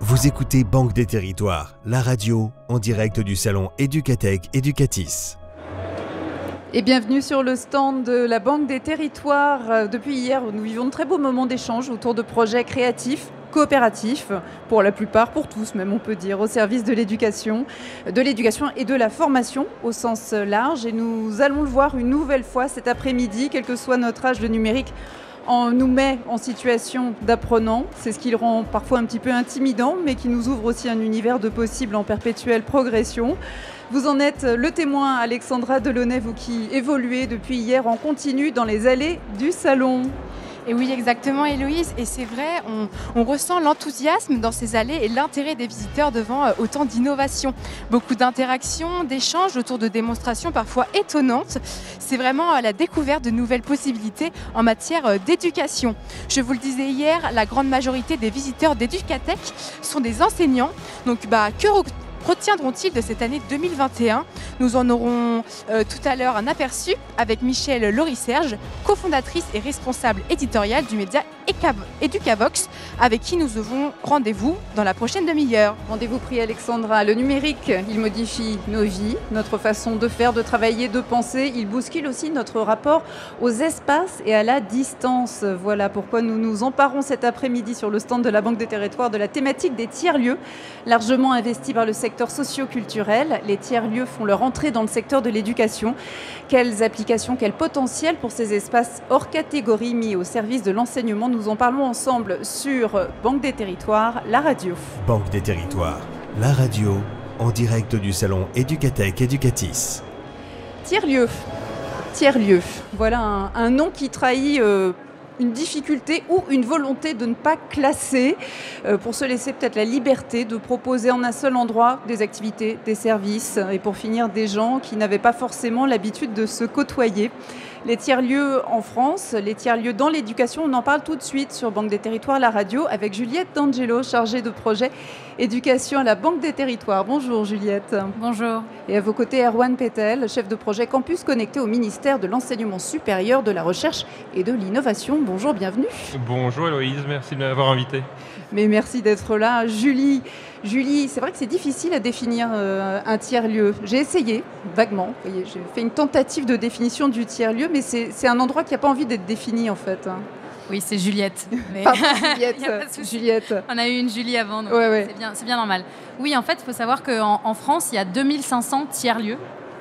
Vous écoutez Banque des Territoires, la radio en direct du salon Educatech Educatis. Et bienvenue sur le stand de la Banque des Territoires. Depuis hier, nous vivons de très beaux moments d'échange autour de projets créatifs, coopératifs, pour la plupart, pour tous même on peut dire, au service de l'éducation et de la formation au sens large. Et nous allons le voir une nouvelle fois cet après-midi, quel que soit notre âge, le numérique nous met en situation d'apprenant. C'est ce qui le rend parfois un petit peu intimidant, mais qui nous ouvre aussi un univers de possibles en perpétuelle progression. Vous en êtes le témoin, Alexandra Delaunay, vous qui évoluez depuis hier en continu dans les allées du salon. Et oui, exactement, Héloïse. Et c'est vrai, on ressent l'enthousiasme dans ces allées et l'intérêt des visiteurs devant autant d'innovations. Beaucoup d'interactions, d'échanges autour de démonstrations parfois étonnantes. C'est vraiment la découverte de nouvelles possibilités en matière d'éducation. Je vous le disais hier, la grande majorité des visiteurs d'Educatech sont des enseignants. Donc, que retiendront-ils de cette année 2021 ? Nous en aurons tout à l'heure un aperçu avec Michèle Loriserge, cofondatrice et responsable éditoriale du média Educavox, avec qui nous aurons rendez-vous dans la prochaine demi-heure. Rendez-vous pris, Alexandra. Le numérique, il modifie nos vies, notre façon de faire, de travailler, de penser. Il bouscule aussi notre rapport aux espaces et à la distance. Voilà pourquoi nous nous emparons cet après-midi sur le stand de la Banque des Territoires de la thématique des tiers-lieux, largement investis par le secteur socio-culturel. Les tiers-lieux font leur entrée dans le secteur de l'éducation. Quelles applications, quel potentiel pour ces espaces hors catégorie mis au service de l'enseignement? Nous en parlons ensemble sur Banque des Territoires, la radio. Banque des Territoires, la radio en direct du salon Educatech Educatis. Tiers-lieux. Voilà un nom qui trahit une difficulté ou une volonté de ne pas classer, pour se laisser peut-être la liberté de proposer en un seul endroit des activités, des services, et pour finir des gens qui n'avaient pas forcément l'habitude de se côtoyer. Les tiers-lieux en France, les tiers-lieux dans l'éducation, on en parle tout de suite sur Banque des Territoires, la radio, avec Juliette D'Angelo, chargée de projet éducation à la Banque des Territoires. Bonjour Juliette. Bonjour. Et à vos côtés, Erwan Petel, chef de projet Campus Connecté au ministère de l'Enseignement supérieur, de la Recherche et de l'Innovation. Bonjour, bienvenue. Bonjour Héloïse, merci de m'avoir invité. Mais merci d'être là. Julie, c'est vrai que c'est difficile à définir un tiers-lieu. J'ai essayé, vaguement. Vous voyez, j'ai fait une tentative de définition du tiers-lieu, mais c'est un endroit qui n'a pas envie d'être défini, en fait. Oui, c'est Juliette. Mais... Pardon, Juliette. On a eu une Julie avant, donc ouais. C'est bien normal. Oui, en fait, il faut savoir qu'en France, il y a 2500 tiers-lieux,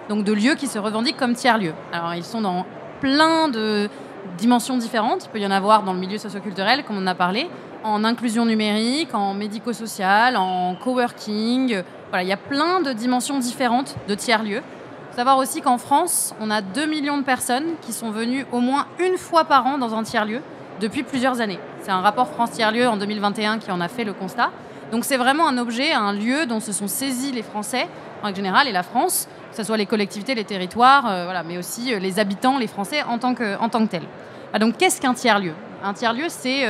donc de lieux qui se revendiquent comme tiers-lieux. Alors, ils sont dans plein de dimensions différentes. Il peut y en avoir dans le milieu socio-culturel, comme on a parlé, en inclusion numérique, en médico-social, en coworking. Voilà, il y a plein de dimensions différentes de tiers-lieux. Il faut savoir aussi qu'en France, on a 2 millions de personnes qui sont venues au moins une fois par an dans un tiers-lieu depuis plusieurs années. C'est un rapport France Tiers-Lieux en 2021 qui en a fait le constat. Donc c'est vraiment un objet, un lieu dont se sont saisis les Français, en règle générale, et la France, que ce soit les collectivités, les territoires, mais aussi les habitants, les Français en tant que tels. Donc qu'est-ce qu'un tiers-lieu ? Un tiers-lieu, c'est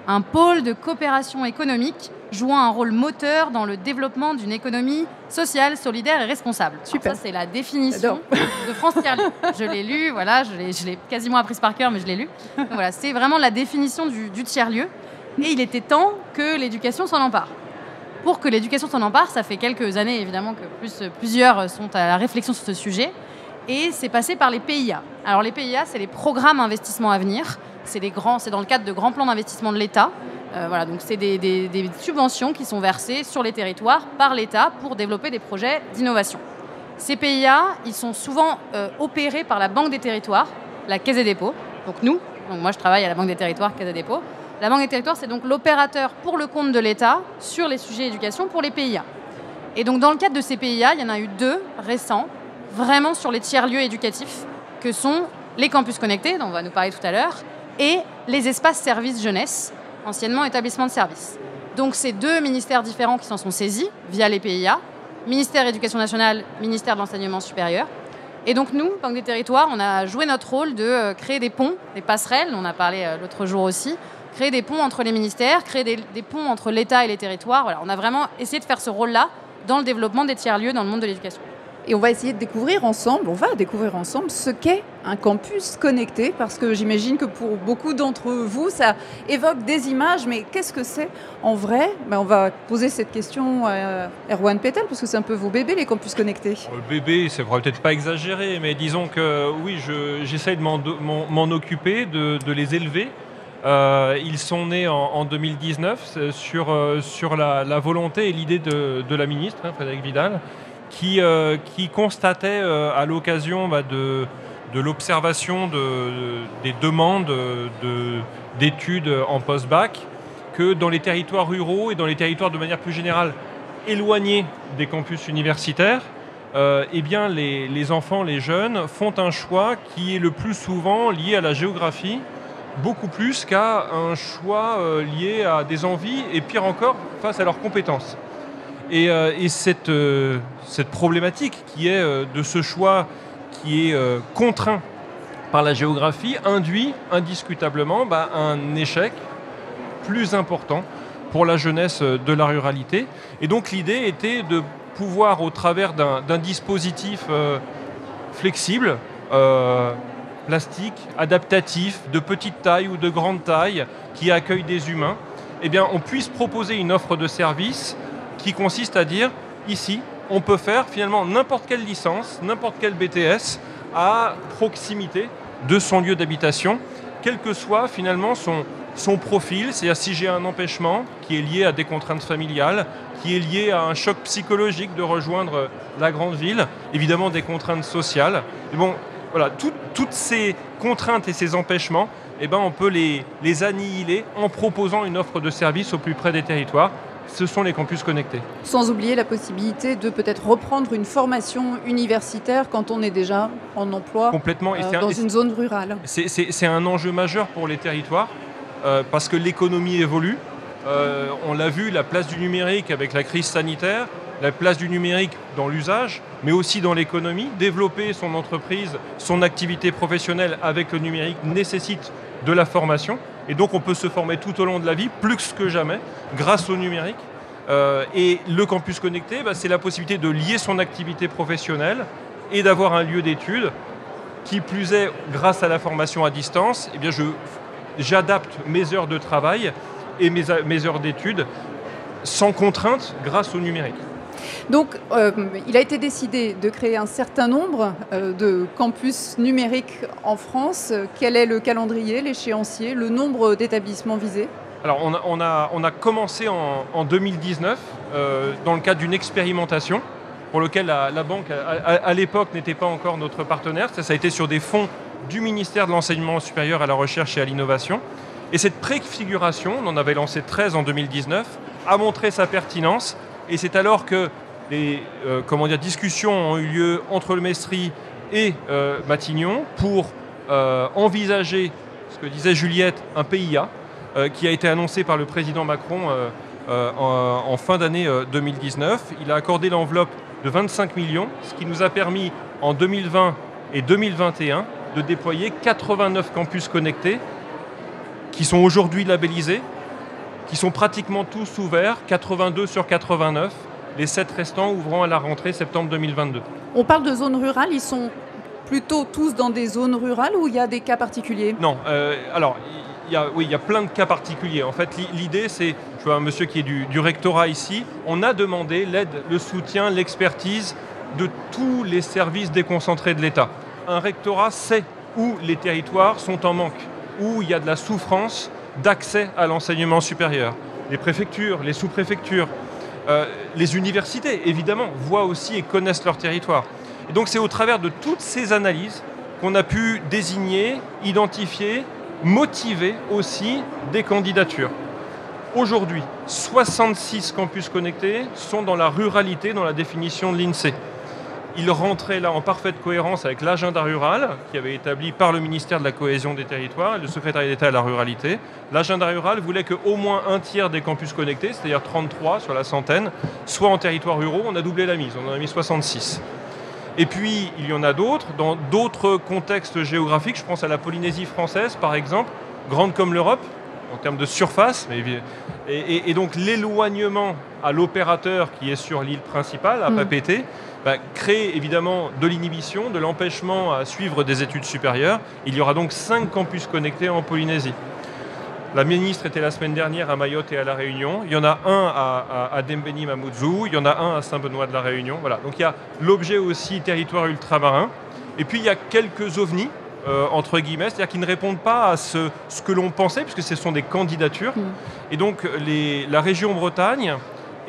un pôle de coopération économique jouant un rôle moteur dans le développement d'une économie sociale, solidaire et responsable. Super. Alors ça, c'est la définition de France Tiers-Lieu. Je l'ai lu, voilà, je l'ai quasiment apprise par cœur, mais je l'ai lu. Donc voilà, c'est vraiment la définition du tiers-lieu. Et il était temps que l'éducation s'en empare. Pour que l'éducation s'en empare, ça fait quelques années, évidemment, que plusieurs sont à la réflexion sur ce sujet. Et c'est passé par les PIA. Alors les PIA, c'est les programmes investissement à venir. C'est dans le cadre de grands plans d'investissement de l'État. Donc c'est des subventions qui sont versées sur les territoires par l'État pour développer des projets d'innovation. Ces PIA, ils sont souvent opérés par la Banque des Territoires, la Caisse des dépôts. Donc moi je travaille à la Banque des Territoires, Caisse des dépôts. La Banque des Territoires, c'est donc l'opérateur pour le compte de l'État sur les sujets éducation pour les PIA. Et donc dans le cadre de ces PIA, il y en a eu 2 récents, vraiment sur les tiers-lieux éducatifs, que sont les campus connectés, dont on va nous parler tout à l'heure, et les espaces services jeunesse, anciennement établissements de services. Donc c'est 2 ministères différents qui s'en sont saisis via les PIA, ministère de l'Éducation nationale, ministère de l'Enseignement supérieur. Et donc nous, Banque des Territoires, on a joué notre rôle de créer des ponts, des passerelles, on a parlé l'autre jour aussi, créer des ponts entre les ministères, créer des ponts entre l'État et les territoires. Voilà, on a vraiment essayé de faire ce rôle-là dans le développement des tiers-lieux dans le monde de l'éducation. Et on va essayer de découvrir ensemble, ce qu'est un campus connecté, parce que j'imagine que pour beaucoup d'entre vous, ça évoque des images, mais qu'est-ce que c'est en vrai ? On va poser cette question à Erwan Petel, parce que c'est un peu vos bébés, les campus connectés. Le bébé, c'est peut-être pas exagéré, mais disons que oui, j'essaie de m'en occuper, de les élever. Ils sont nés en 2019 sur la volonté et l'idée de la ministre, Frédérique Vidal, qui constatait à l'occasion de l'observation des demandes d'études en post-bac que dans les territoires ruraux et dans les territoires de manière plus générale éloignés des campus universitaires, les enfants, les jeunes font un choix qui est le plus souvent lié à la géographie, beaucoup plus qu'à un choix lié à des envies et pire encore face à leurs compétences. Et cette problématique qui est de ce choix qui est contraint par la géographie induit indiscutablement un échec plus important pour la jeunesse de la ruralité. Et donc l'idée était de pouvoir, au travers d'un dispositif flexible, plastique, adaptatif, de petite taille ou de grande taille, qui accueille des humains, on puisse proposer une offre de service qui consiste à dire, ici, on peut faire finalement n'importe quelle licence, n'importe quel BTS à proximité de son lieu d'habitation, quel que soit finalement son profil, c'est-à-dire si j'ai un empêchement qui est lié à des contraintes familiales, qui est lié à un choc psychologique de rejoindre la grande ville, évidemment des contraintes sociales. Et voilà, toutes ces contraintes et ces empêchements, on peut les annihiler en proposant une offre de service au plus près des territoires. Ce sont les campus connectés. Sans oublier la possibilité de peut-être reprendre une formation universitaire quand on est déjà en emploi dans une zone rurale. C'est un enjeu majeur pour les territoires parce que l'économie évolue. On l'a vu, la place du numérique avec la crise sanitaire, la place du numérique dans l'usage, mais aussi dans l'économie. Développer son entreprise, son activité professionnelle avec le numérique nécessite de la formation. Et donc on peut se former tout au long de la vie, plus que jamais, grâce au numérique. Et le campus connecté, c'est la possibilité de lier son activité professionnelle et d'avoir un lieu d'études. Qui plus est, grâce à la formation à distance, j'adapte mes heures de travail et mes heures d'études sans contrainte grâce au numérique. Donc, il a été décidé de créer un certain nombre de campus numériques en France. Quel est le calendrier, l'échéancier, le nombre d'établissements visés ? Alors, on a commencé en 2019 dans le cadre d'une expérimentation pour laquelle la banque, à l'époque, n'était pas encore notre partenaire. Ça a été sur des fonds du ministère de l'Enseignement supérieur à la recherche et à l'innovation. Et cette préfiguration, on en avait lancé 13 en 2019, a montré sa pertinence. Et c'est alors que les discussions ont eu lieu entre le Mestri et Matignon pour envisager, ce que disait Juliette, un PIA qui a été annoncé par le président Macron en fin d'année 2019. Il a accordé l'enveloppe de 25 millions, ce qui nous a permis en 2020 et 2021 de déployer 89 campus connectés qui sont aujourd'hui labellisés, qui sont pratiquement tous ouverts, 82 sur 89, les 7 restants ouvrant à la rentrée septembre 2022. On parle de zones rurales, ils sont plutôt tous dans des zones rurales ou il y a des cas particuliers ? Non, il y a plein de cas particuliers. En fait, l'idée, c'est, je vois un monsieur qui est du rectorat ici, on a demandé l'aide, le soutien, l'expertise de tous les services déconcentrés de l'État. Un rectorat sait où les territoires sont en manque, où il y a de la souffrance d'accès à l'enseignement supérieur. Les préfectures, les sous-préfectures, les universités, évidemment, voient aussi et connaissent leur territoire. Et donc c'est au travers de toutes ces analyses qu'on a pu désigner, identifier, motiver aussi des candidatures. Aujourd'hui, 66 campus connectés sont dans la ruralité, dans la définition de l'INSEE. Ils rentraient là en parfaite cohérence avec l'agenda rural qui avait été établi par le ministère de la Cohésion des Territoires et le secrétariat d'État à la ruralité. L'agenda rural voulait qu'au moins un tiers des campus connectés, c'est-à-dire 33 sur la centaine, soient en territoires ruraux. On a doublé la mise, on en a mis 66. Et puis, il y en a d'autres, dans d'autres contextes géographiques. Je pense à la Polynésie française, par exemple, grande comme l'Europe, en termes de surface, et donc l'éloignement à l'opérateur qui est sur l'île principale, à Papeete, crée évidemment de l'inhibition, de l'empêchement à suivre des études supérieures. Il y aura donc 5 campus connectés en Polynésie. La ministre était la semaine dernière à Mayotte et à La Réunion. Il y en a un à Dembeni Mamoudzou, il y en a un à Saint-Benoît de La Réunion. Voilà. Donc il y a l'objet aussi territoire ultramarin. Et puis il y a quelques ovnis, entre guillemets, c'est-à-dire qui ne répondent pas à ce que l'on pensait, puisque ce sont des candidatures. Et donc la région Bretagne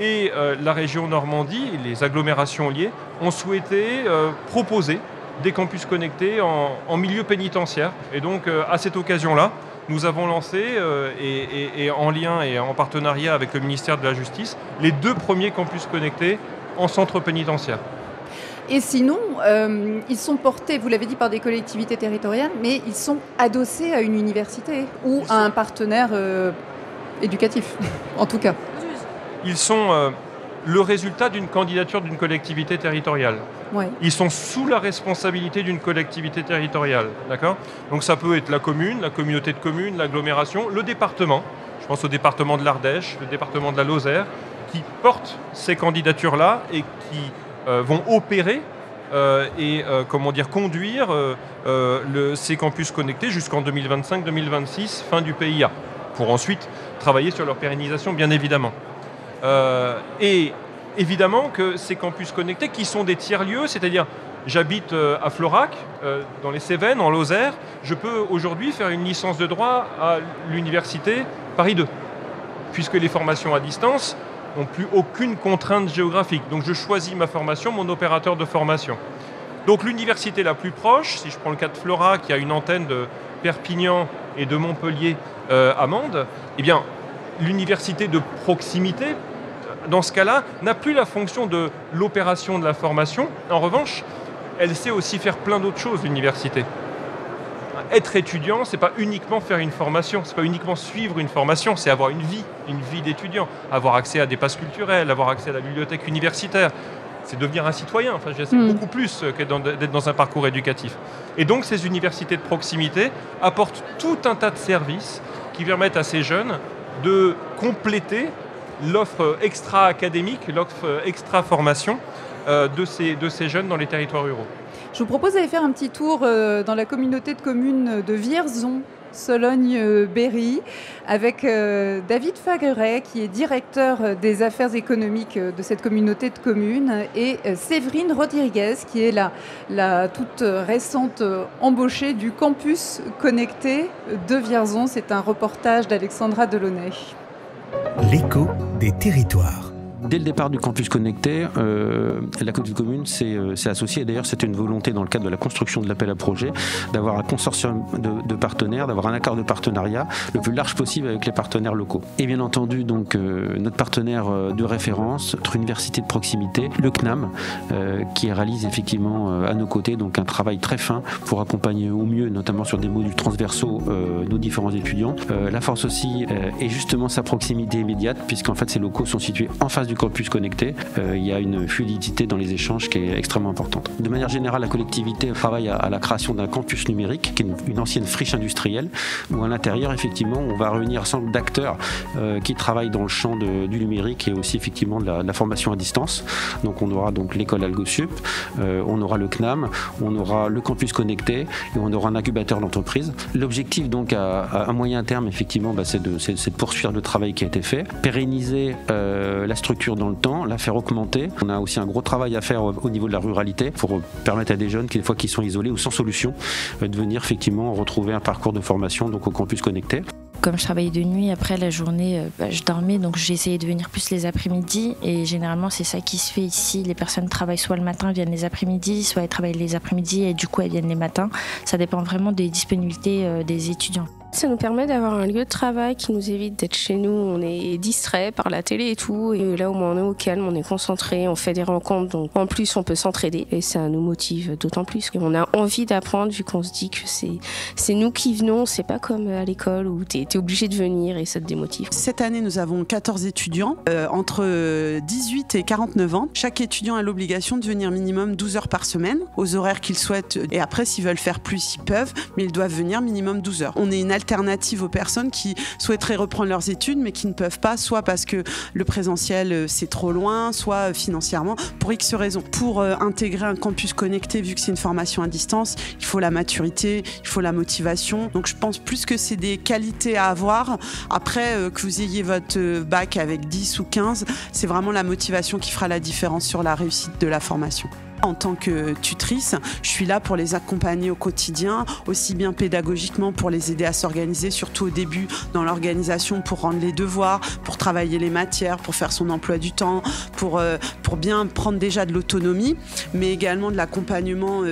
et la région Normandie, les agglomérations liées, ont souhaité proposer des campus connectés en milieu pénitentiaire. Et donc à cette occasion-là, nous avons lancé, et en lien et en partenariat avec le ministère de la Justice, les 2 premiers campus connectés en centre pénitentiaire. Et sinon, ils sont portés, vous l'avez dit, par des collectivités territoriales, mais ils sont adossés à une université ou à un partenaire éducatif, en tout cas. Ils sont le résultat d'une candidature d'une collectivité territoriale. Ouais. Ils sont sous la responsabilité d'une collectivité territoriale. D'accord ? Donc ça peut être la commune, la communauté de communes, l'agglomération, le département. Je pense au département de l'Ardèche, le département de la Lozère, qui portent ces candidatures-là et qui vont opérer conduire ces campus connectés jusqu'en 2025-2026, fin du PIA, pour ensuite travailler sur leur pérennisation, bien évidemment. Et évidemment que ces campus connectés, qui sont des tiers-lieux, c'est-à-dire j'habite à Florac, dans les Cévennes, en Lozère, je peux aujourd'hui faire une licence de droit à l'université Paris 2, puisque les formations à distance n'ont plus aucune contrainte géographique. Donc je choisis ma formation, mon opérateur de formation. Donc l'université la plus proche, si je prends le cas de Florac, qui a une antenne de Perpignan et de Montpellier à Mende, eh bien l'université de proximité, dans ce cas-là, n'a plus la fonction de l'opération de la formation. En revanche, elle sait aussi faire plein d'autres choses, l'université. Être étudiant, c'est pas uniquement faire une formation, c'est pas uniquement suivre une formation, c'est avoir une vie d'étudiant, avoir accès à des passes culturels, avoir accès à la bibliothèque universitaire. C'est devenir un citoyen, enfin, c'est beaucoup plus qu'être dans un parcours éducatif. Et donc, ces universités de proximité apportent tout un tas de services qui permettent à ces jeunes de compléter l'offre extra-académique, l'offre extra-formation de ces jeunes dans les territoires ruraux. Je vous propose d'aller faire un petit tour dans la communauté de communes de Vierzon, Sologne-Berry, avec David Fageret, qui est directeur des affaires économiques de cette communauté de communes, et Séverine Rodriguez, qui est la toute récente embauchée du campus connecté de Vierzon. C'est un reportage d'Alexandra Delaunay. L'écho des territoires. Dès le départ du campus connecté, la communauté de communes s'est associée. D'ailleurs, c'était une volonté dans le cadre de la construction de l'appel à projet d'avoir un consortium de partenaires, d'avoir un accord de partenariat le plus large possible avec les partenaires locaux. Et bien entendu, donc, notre partenaire de référence, notre université de proximité, le CNAM, qui réalise effectivement à nos côtés donc un travail très fin pour accompagner au mieux, notamment sur des modules transversaux, nos différents étudiants. La force aussi est justement sa proximité immédiate, puisqu'en fait ces locaux sont situés en face du campus connecté. Il y a une fluidité dans les échanges qui est extrêmement importante. De manière générale, la collectivité travaille à la création d'un campus numérique, qui est une ancienne friche industrielle, où à l'intérieur, effectivement, on va réunir un certain nombre d'acteurs qui travaillent dans le champ du numérique et aussi effectivement de la formation à distance. Donc on aura donc l'école AlgoSup, on aura le CNAM, on aura le campus connecté et on aura un incubateur d'entreprise. L'objectif donc à moyen terme, effectivement, c'est de poursuivre le travail qui a été fait, pérenniser la structure dans le temps, la faire augmenter. On a aussi un gros travail à faire au niveau de la ruralité pour permettre à des jeunes qui des fois qui sont isolés ou sans solution de venir effectivement retrouver un parcours de formation donc au campus connecté. Comme je travaillais de nuit, après la journée, je dormais, donc j'ai essayé de venir plus les après-midi. Et généralement, c'est ça qui se fait ici. Les personnes travaillent soit le matin, viennent les après-midi, soit elles travaillent les après-midi et du coup, elles viennent les matins. Ça dépend vraiment des disponibilités des étudiants. Ça nous permet d'avoir un lieu de travail qui nous évite d'être chez nous. On est distrait par la télé et tout. Et là, au moins, on est au calme, on est concentré, on fait des rencontres. Donc, en plus, on peut s'entraider. Et ça nous motive d'autant plus. On a envie d'apprendre vu qu'on se dit que c'est nous qui venons. C'est pas comme à l'école où t'es obligé de venir et ça te démotive. Cette année, nous avons 14 étudiants entre 18 et 49 ans. Chaque étudiant a l'obligation de venir minimum 12 heures par semaine, aux horaires qu'ils souhaitent. Et après, s'ils veulent faire plus, ils peuvent. Mais ils doivent venir minimum 12 heures. On est une alternative aux personnes qui souhaiteraient reprendre leurs études mais qui ne peuvent pas, soit parce que le présentiel c'est trop loin, soit financièrement, pour X raisons. Pour intégrer un campus connecté, vu que c'est une formation à distance, il faut la maturité, il faut la motivation. Donc je pense plus que c'est des qualités à avoir. Après, que vous ayez votre bac avec 10 ou 15, c'est vraiment la motivation qui fera la différence sur la réussite de la formation. En tant que tutrice, je suis là pour les accompagner au quotidien, aussi bien pédagogiquement pour les aider à s'organiser, surtout au début dans l'organisation, pour rendre les devoirs, pour travailler les matières, pour faire son emploi du temps, pour bien prendre déjà de l'autonomie, mais également de l'accompagnement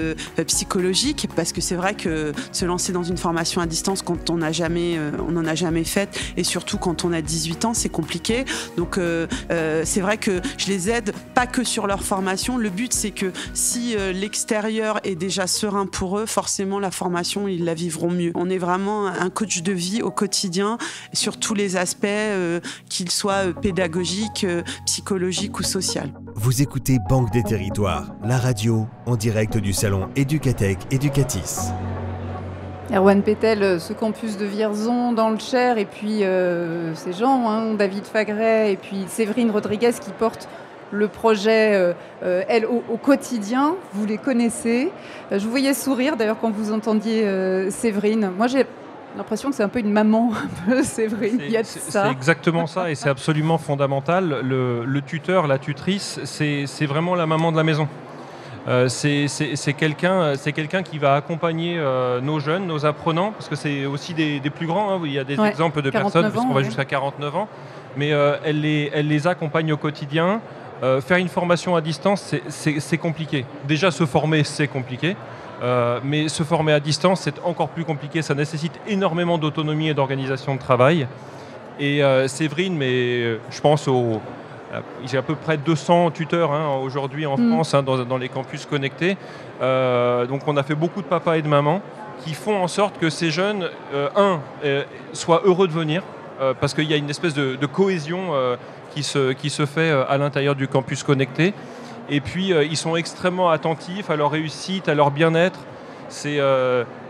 psychologique, parce que c'est vrai que se lancer dans une formation à distance quand on n'en a jamais faite, et surtout quand on a 18 ans, c'est compliqué. Donc c'est vrai que je les aide pas que sur leur formation. Le but, c'est que si l'extérieur est déjà serein pour eux, forcément la formation, ils la vivront mieux. On est vraiment un coach de vie au quotidien sur tous les aspects, qu'ils soient pédagogiques, psychologiques ou sociaux. Vous écoutez Banque des Territoires, la radio en direct du salon Educatec Educatis. Erwan Pétel, ce campus de Vierzon dans le Cher, et puis ces gens, David Fagret et puis Séverine Rodriguez qui portent le projet, elle, au quotidien. Vous les connaissez. Je vous voyais sourire, d'ailleurs, quand vous entendiez Séverine. Moi, j'ai l'impression que c'est un peu une maman, un peu, Séverine. Il y a de ça. C'est exactement ça, et c'est absolument fondamental. Le tuteur, la tutrice, c'est vraiment la maman de la maison. C'est quelqu'un qui va accompagner nos jeunes, nos apprenants, parce que c'est aussi des plus grands. Il y a des exemples de personnes, puisqu'on va jusqu'à 49 ans. Mais elle les accompagne au quotidien. Faire une formation à distance, c'est compliqué. Déjà, se former, c'est compliqué. Mais se former à distance, c'est encore plus compliqué. Ça nécessite énormément d'autonomie et d'organisation de travail. Et Séverine, mais je pense j'ai à peu près 200 tuteurs aujourd'hui en France dans les campus connectés. Donc on a fait beaucoup de papas et de mamans qui font en sorte que ces jeunes, soient heureux de venir, parce qu'il y a une espèce de cohésion qui se fait à l'intérieur du campus connecté. Et puis, ils sont extrêmement attentifs à leur réussite, à leur bien-être.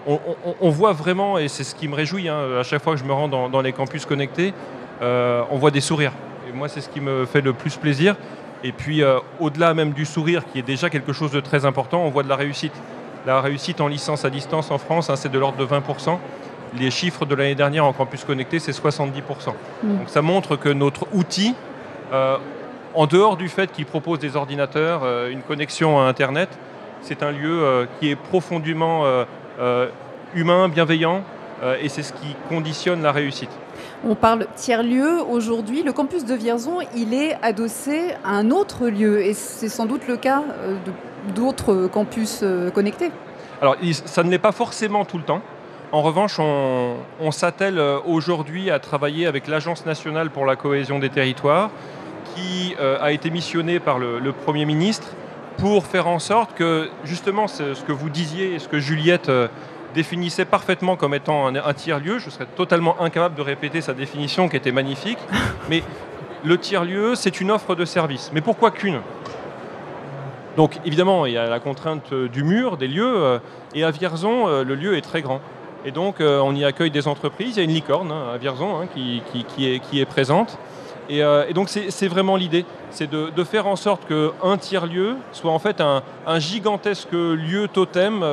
On voit vraiment, et c'est ce qui me réjouit, à chaque fois que je me rends dans les campus connectés, on voit des sourires. Et moi, c'est ce qui me fait le plus plaisir. Et puis, au-delà même du sourire, qui est déjà quelque chose de très important, on voit de la réussite. La réussite en licence à distance en France, c'est de l'ordre de 20%. Les chiffres de l'année dernière en campus connecté, c'est 70%. Donc ça montre que notre outil, en dehors du fait qu'il propose des ordinateurs, une connexion à Internet, c'est un lieu qui est profondément humain, bienveillant, et c'est ce qui conditionne la réussite. On parle tiers-lieu aujourd'hui. Le campus de Vierzon, il est adossé à un autre lieu, et c'est sans doute le cas d'autres campus connectés. Alors, ça ne l'est pas forcément tout le temps. En revanche, on s'attelle aujourd'hui à travailler avec l'Agence nationale pour la cohésion des territoires, qui a été missionnée par le Premier ministre pour faire en sorte que, justement, ce que vous disiez et ce que Juliette définissait parfaitement comme étant un tiers-lieu, je serais totalement incapable de répéter sa définition qui était magnifique, mais le tiers-lieu, c'est une offre de service. Mais pourquoi qu'une ? Donc, évidemment, il y a la contrainte du mur, des lieux, et à Vierzon, le lieu est très grand. Et donc, on y accueille des entreprises. Il y a une licorne à Vierzon qui est présente. Et donc, c'est vraiment l'idée. C'est de faire en sorte qu'un tiers-lieu soit en fait un gigantesque lieu totem,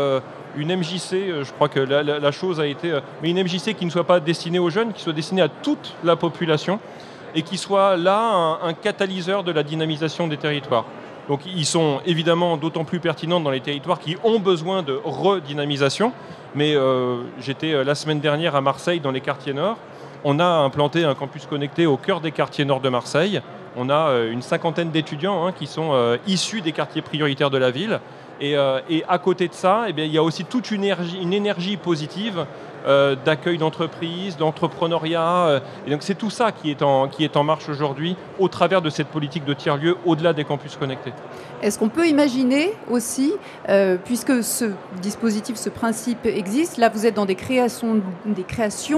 une MJC. Je crois que la chose a été... mais une MJC qui ne soit pas destinée aux jeunes, qui soit destinée à toute la population et qui soit là un catalyseur de la dynamisation des territoires. Donc, ils sont évidemment d'autant plus pertinents dans les territoires qui ont besoin de redynamisation. Mais j'étais la semaine dernière à Marseille, dans les quartiers nord. On a implanté un campus connecté au cœur des quartiers nord de Marseille. On a une 50aine d'étudiants qui sont issus des quartiers prioritaires de la ville. Et à côté de ça, il y a aussi toute une énergie positive d'accueil d'entreprises, d'entrepreneuriat. Et donc c'est tout ça qui est en marche aujourd'hui au travers de cette politique de tiers-lieu au-delà des campus connectés. Est-ce qu'on peut imaginer aussi, puisque ce dispositif, ce principe existe, là vous êtes dans des créations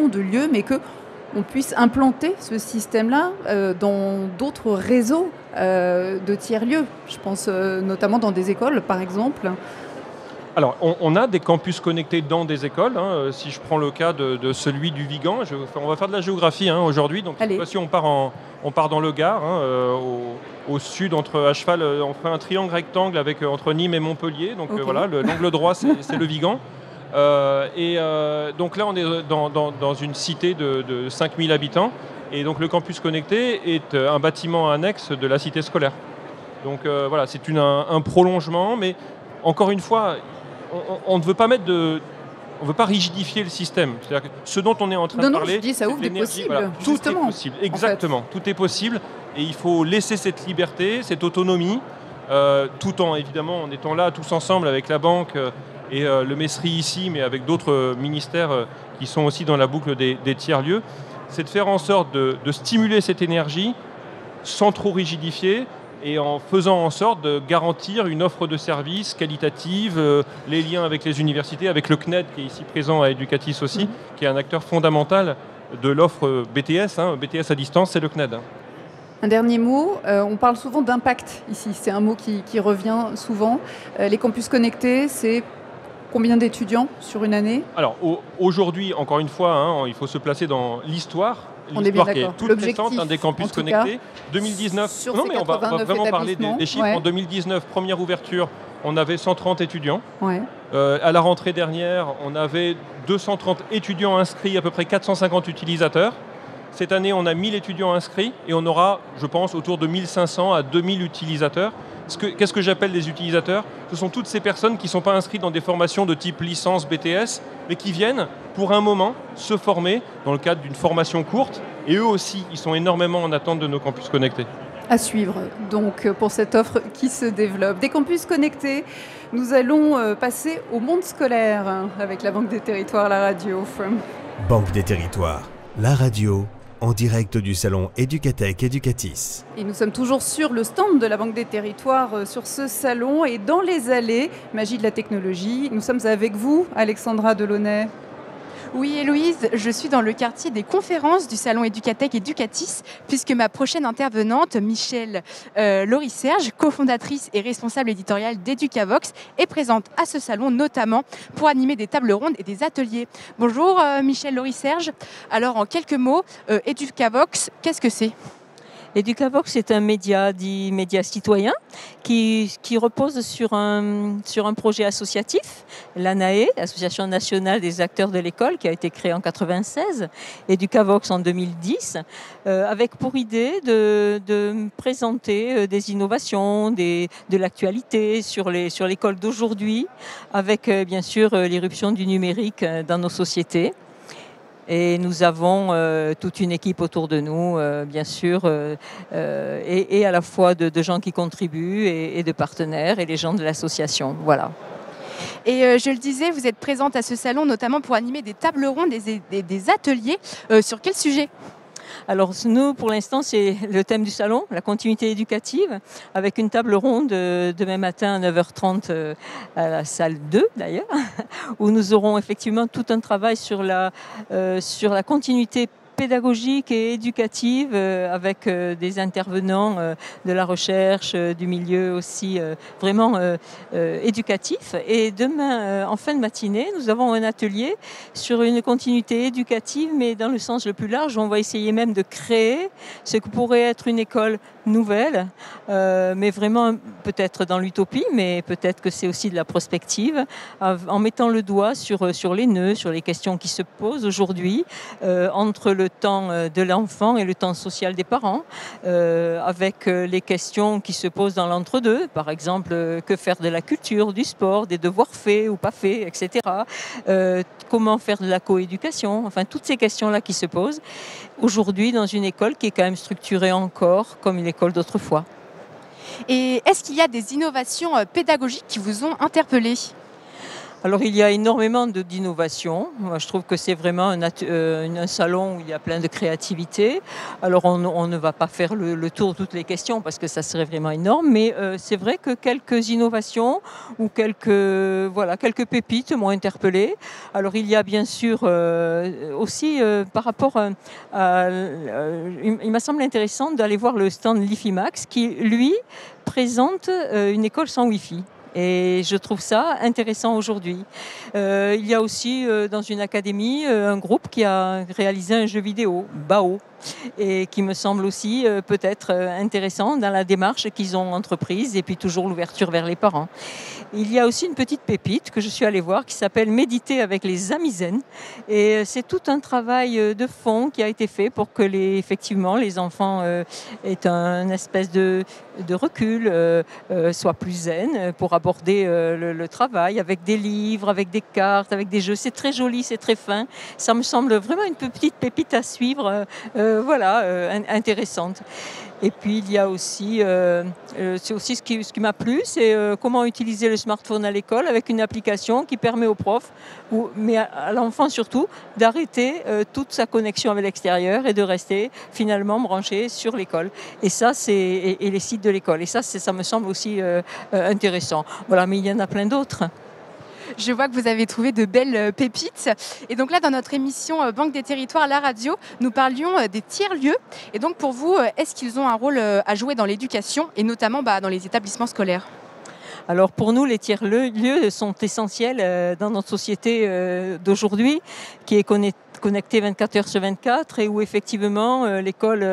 de lieux, mais qu'on puisse implanter ce système-là dans d'autres réseaux de tiers-lieux. Je pense notamment dans des écoles, par exemple. Alors, on a des campus connectés dans des écoles. Si je prends le cas de celui du Vigan, on va faire de la géographie aujourd'hui. Donc, cette fois-ci, on part dans le Gard, au sud, à cheval. On fait un triangle rectangle entre Nîmes et Montpellier. Donc, voilà, l'angle droit, c'est le Vigan. Donc là, on est dans une cité de 5000 habitants. Et donc, le campus connecté est un bâtiment annexe de la cité scolaire. Donc, voilà, c'est un prolongement. Mais encore une fois, on ne veut pas on veut pas rigidifier le système. C'est-à-dire que ce dont on est en train de parler, je dis ça ouvre des possibles. Voilà, tout est possible, exactement. En fait. Tout est possible, et il faut laisser cette liberté, cette autonomie, tout en évidemment en étant là tous ensemble avec la banque et le Messery ici, mais avec d'autres ministères qui sont aussi dans la boucle des tiers-lieux. C'est de faire en sorte de stimuler cette énergie sans trop rigidifier, et en faisant en sorte de garantir une offre de services qualitative, les liens avec les universités, avec le CNED qui est ici présent à Educatis aussi, qui est un acteur fondamental de l'offre BTS. BTS à distance, c'est le CNED. Un dernier mot, on parle souvent d'impact ici, c'est un mot qui revient souvent. Les campus connectés, c'est combien d'étudiants sur une année? Alors aujourd'hui, encore une fois, il faut se placer dans l'histoire. On est bien qui est toute récente, des campus connectés. 2019, non mais on va vraiment parler des chiffres. Ouais. En 2019, première ouverture, on avait 130 étudiants. Ouais. À la rentrée dernière, on avait 230 étudiants inscrits, à peu près 450 utilisateurs. Cette année, on a 1000 étudiants inscrits et on aura, je pense, autour de 1500 à 2000 utilisateurs. Qu'est-ce que j'appelle des utilisateurs? Ce sont toutes ces personnes qui ne sont pas inscrites dans des formations de type licence BTS, mais qui viennent pour un moment se former dans le cadre d'une formation courte. Et eux aussi, ils sont énormément en attente de nos campus connectés. À suivre, donc, pour cette offre qui se développe. Des campus connectés, nous allons passer au monde scolaire avec la Banque des Territoires, la radio. Banque des Territoires, la radio, en direct du salon Educatec Educatis. Et nous sommes toujours sur le stand de la Banque des Territoires sur ce salon et dans les allées, magie de la technologie. Nous sommes avec vous, Alexandra Delaunay. Oui, Héloïse, je suis dans le quartier des conférences du salon Educatec Educatis, puisque ma prochaine intervenante, Michèle Laurie-Serge, cofondatrice et responsable éditoriale d'Educavox, est présente à ce salon, notamment pour animer des tables rondes et des ateliers. Bonjour Michèle Laurie-Serge. Alors en quelques mots, Educavox, qu'est-ce que c'est ? Educavox est un média dit média citoyen qui repose sur un projet associatif, l'ANAE, l'Association nationale des acteurs de l'école, qui a été créée en 1996, Educavox en 2010, avec pour idée de présenter des innovations, de l'actualité sur l'école d'aujourd'hui, avec bien sûr l'irruption du numérique dans nos sociétés. Et nous avons toute une équipe autour de nous, bien sûr, et à la fois de gens qui contribuent et de partenaires et les gens de l'association. Voilà. Et je le disais, vous êtes présente à ce salon notamment pour animer des tables rondes, des ateliers. Sur quel sujet ? Alors nous, pour l'instant, c'est le thème du salon, la continuité éducative, avec une table ronde demain matin à 9h30 à la salle 2 d'ailleurs, où nous aurons effectivement tout un travail sur la continuité pédagogique et éducative avec des intervenants de la recherche, du milieu aussi vraiment éducatif. Et demain, en fin de matinée, nous avons un atelier sur une continuité éducative, mais dans le sens le plus large. On va essayer même de créer ce que pourrait être une école nouvelle, mais vraiment peut-être dans l'utopie, mais peut-être que c'est aussi de la prospective, en mettant le doigt sur les nœuds, sur les questions qui se posent aujourd'hui entre le temps de l'enfant et le temps social des parents, avec les questions qui se posent dans l'entre-deux, par exemple, que faire de la culture, du sport, des devoirs faits ou pas faits, etc. Comment faire de la coéducation, enfin toutes ces questions-là qui se posent aujourd'hui dans une école qui est quand même structurée encore comme une école d'autrefois. Et est-ce qu'il y a des innovations pédagogiques qui vous ont interpellé ? Alors il y a énormément d'innovations. Moi, je trouve que c'est vraiment un salon où il y a plein de créativité. Alors on ne va pas faire le tour de toutes les questions parce que ça serait vraiment énorme, mais c'est vrai que quelques innovations ou quelques pépites m'ont interpellée. Alors il y a bien sûr aussi par rapport il m'a semblé intéressant d'aller voir le stand l'IFIMAX qui lui présente une école sans Wi-Fi. Et je trouve ça intéressant aujourd'hui. Il y a aussi dans une académie un groupe qui a réalisé un jeu vidéo, BAO, et qui me semble aussi peut-être intéressant dans la démarche qu'ils ont entreprise et puis toujours l'ouverture vers les parents. Il y a aussi une petite pépite que je suis allée voir qui s'appelle Méditer avec les amis zen, et c'est tout un travail de fond qui a été fait pour que effectivement les enfants aient un espèce de recul, soient plus zen pour aborder le travail avec des livres, avec des cartes, avec des jeux. C'est très joli, c'est très fin. Ça me semble vraiment une petite pépite à suivre, intéressante. Et puis il y a aussi, c'est aussi ce qui m'a plu, c'est comment utiliser le smartphone à l'école avec une application qui permet aux profs, mais à l'enfant surtout, d'arrêter toute sa connexion avec l'extérieur et de rester finalement branché sur l'école. Et ça, et les sites de l'école. Et ça me semble aussi intéressant. Voilà, mais il y en a plein d'autres. Je vois que vous avez trouvé de belles pépites. Et donc là, dans notre émission Banque des territoires à la radio, nous parlions des tiers-lieux. Et donc pour vous, est-ce qu'ils ont un rôle à jouer dans l'éducation et notamment dans les établissements scolaires ? Alors pour nous, les tiers-lieux sont essentiels dans notre société d'aujourd'hui, qui est connectée 24 heures sur 24 et où effectivement l'école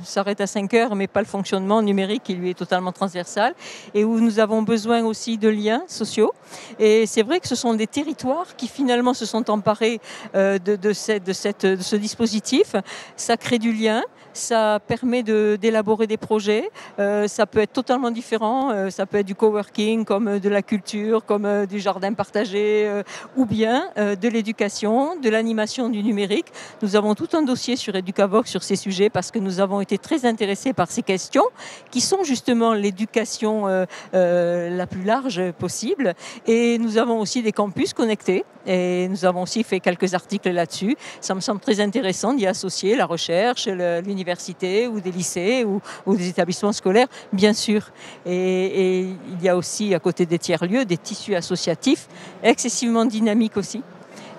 s'arrête à 5 heures, mais pas le fonctionnement numérique qui lui est totalement transversal, et où nous avons besoin aussi de liens sociaux. Et c'est vrai que ce sont des territoires qui finalement se sont emparés de ce dispositif. Ça crée du lien. Ça permet d'élaborer des projets. Ça peut être totalement différent. Ça peut être du coworking, comme de la culture, comme du jardin partagé, ou bien de l'éducation, de l'animation du numérique. Nous avons tout un dossier sur Educavox sur ces sujets parce que nous avons été très intéressés par ces questions qui sont justement l'éducation la plus large possible. Et nous avons aussi des campus connectés et nous avons aussi fait quelques articles là-dessus. Ça me semble très intéressant d'y associer la recherche, l'université ou des lycées ou des établissements scolaires, bien sûr. Et il y a aussi, à côté des tiers-lieux, des tissus associatifs excessivement dynamiques aussi,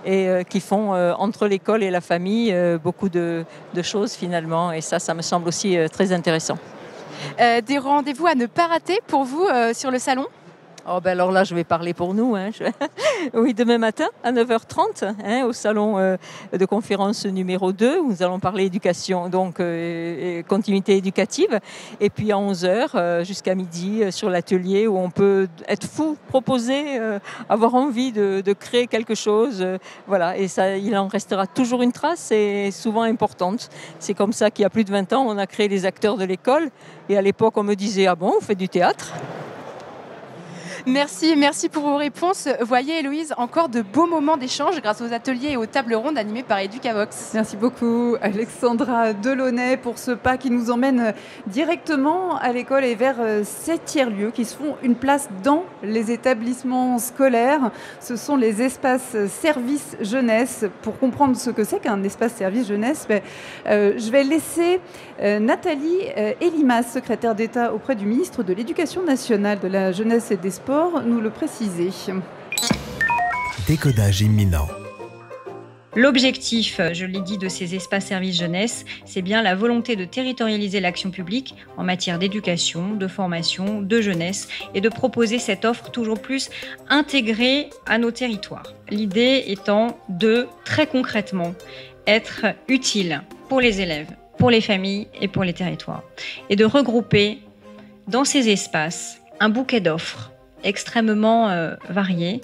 et qui font entre l'école et la famille beaucoup de choses finalement. Et ça me semble aussi très intéressant. Des rendez-vous à ne pas rater pour vous sur le salon ? Alors là, je vais parler pour nous. Oui, demain matin à 9h30, au salon de conférence numéro 2, où nous allons parler éducation, donc et continuité éducative. Et puis à 11h jusqu'à midi sur l'atelier où on peut être fou, proposer, avoir envie de créer quelque chose. Voilà, et ça, il en restera toujours une trace et souvent importante. C'est comme ça qu'il y a plus de 20 ans, on a créé les acteurs de l'école. Et à l'époque, on me disait « Ah bon, vous faites du théâtre ?» Merci pour vos réponses. Voyez, Héloïse, encore de beaux moments d'échange grâce aux ateliers et aux tables rondes animées par Educavox. Merci beaucoup, Alexandra Delaunay, pour ce pas qui nous emmène directement à l'école et vers ces tiers-lieux qui se font une place dans les établissements scolaires. Ce sont les espaces services jeunesse. Pour comprendre ce que c'est qu'un espace service jeunesse, je vais laisser Nathalie Elimas, secrétaire d'État auprès du ministre de l'Éducation nationale, de la jeunesse et des sports, nous le préciser. Décodage imminent. L'objectif, je l'ai dit, de ces espaces services jeunesse, c'est bien la volonté de territorialiser l'action publique en matière d'éducation, de formation, de jeunesse et de proposer cette offre toujours plus intégrée à nos territoires. L'idée étant de, très concrètement, être utile pour les élèves, pour les familles et pour les territoires. Et de regrouper dans ces espaces un bouquet d'offres extrêmement variés,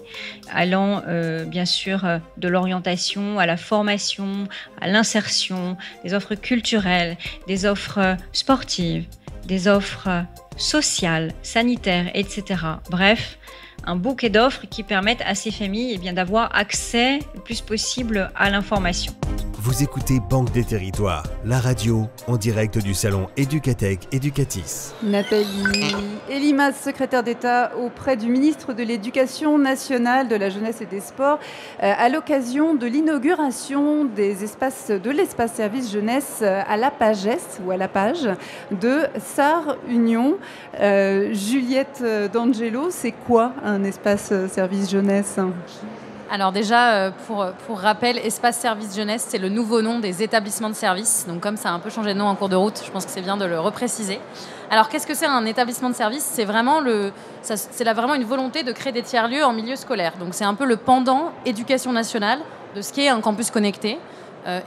allant bien sûr de l'orientation à la formation, à l'insertion, des offres culturelles, des offres sportives, des offres sociales, sanitaires, etc. Bref, un bouquet d'offres qui permettent à ces familles d'avoir accès le plus possible à l'information. Vous écoutez Banque des territoires, la radio en direct du salon Educatech Educatis. Nathalie Elimas, secrétaire d'État auprès du ministre de l'Éducation nationale, de la jeunesse et des sports, à l'occasion de l'inauguration de l'espace service jeunesse à la Pagesse ou à la Page de Sarre-Union. Juliette D'Angelo, c'est quoi un espace service jeunesse ? Alors déjà, pour rappel, Espace Service Jeunesse, c'est le nouveau nom des établissements de service. Donc comme ça a un peu changé de nom en cours de route, je pense que c'est bien de le repréciser. Alors qu'est-ce que c'est un établissement de service ? C'est vraiment, vraiment une volonté de créer des tiers-lieux en milieu scolaire. Donc c'est un peu le pendant éducation nationale de ce qu'est un campus connecté.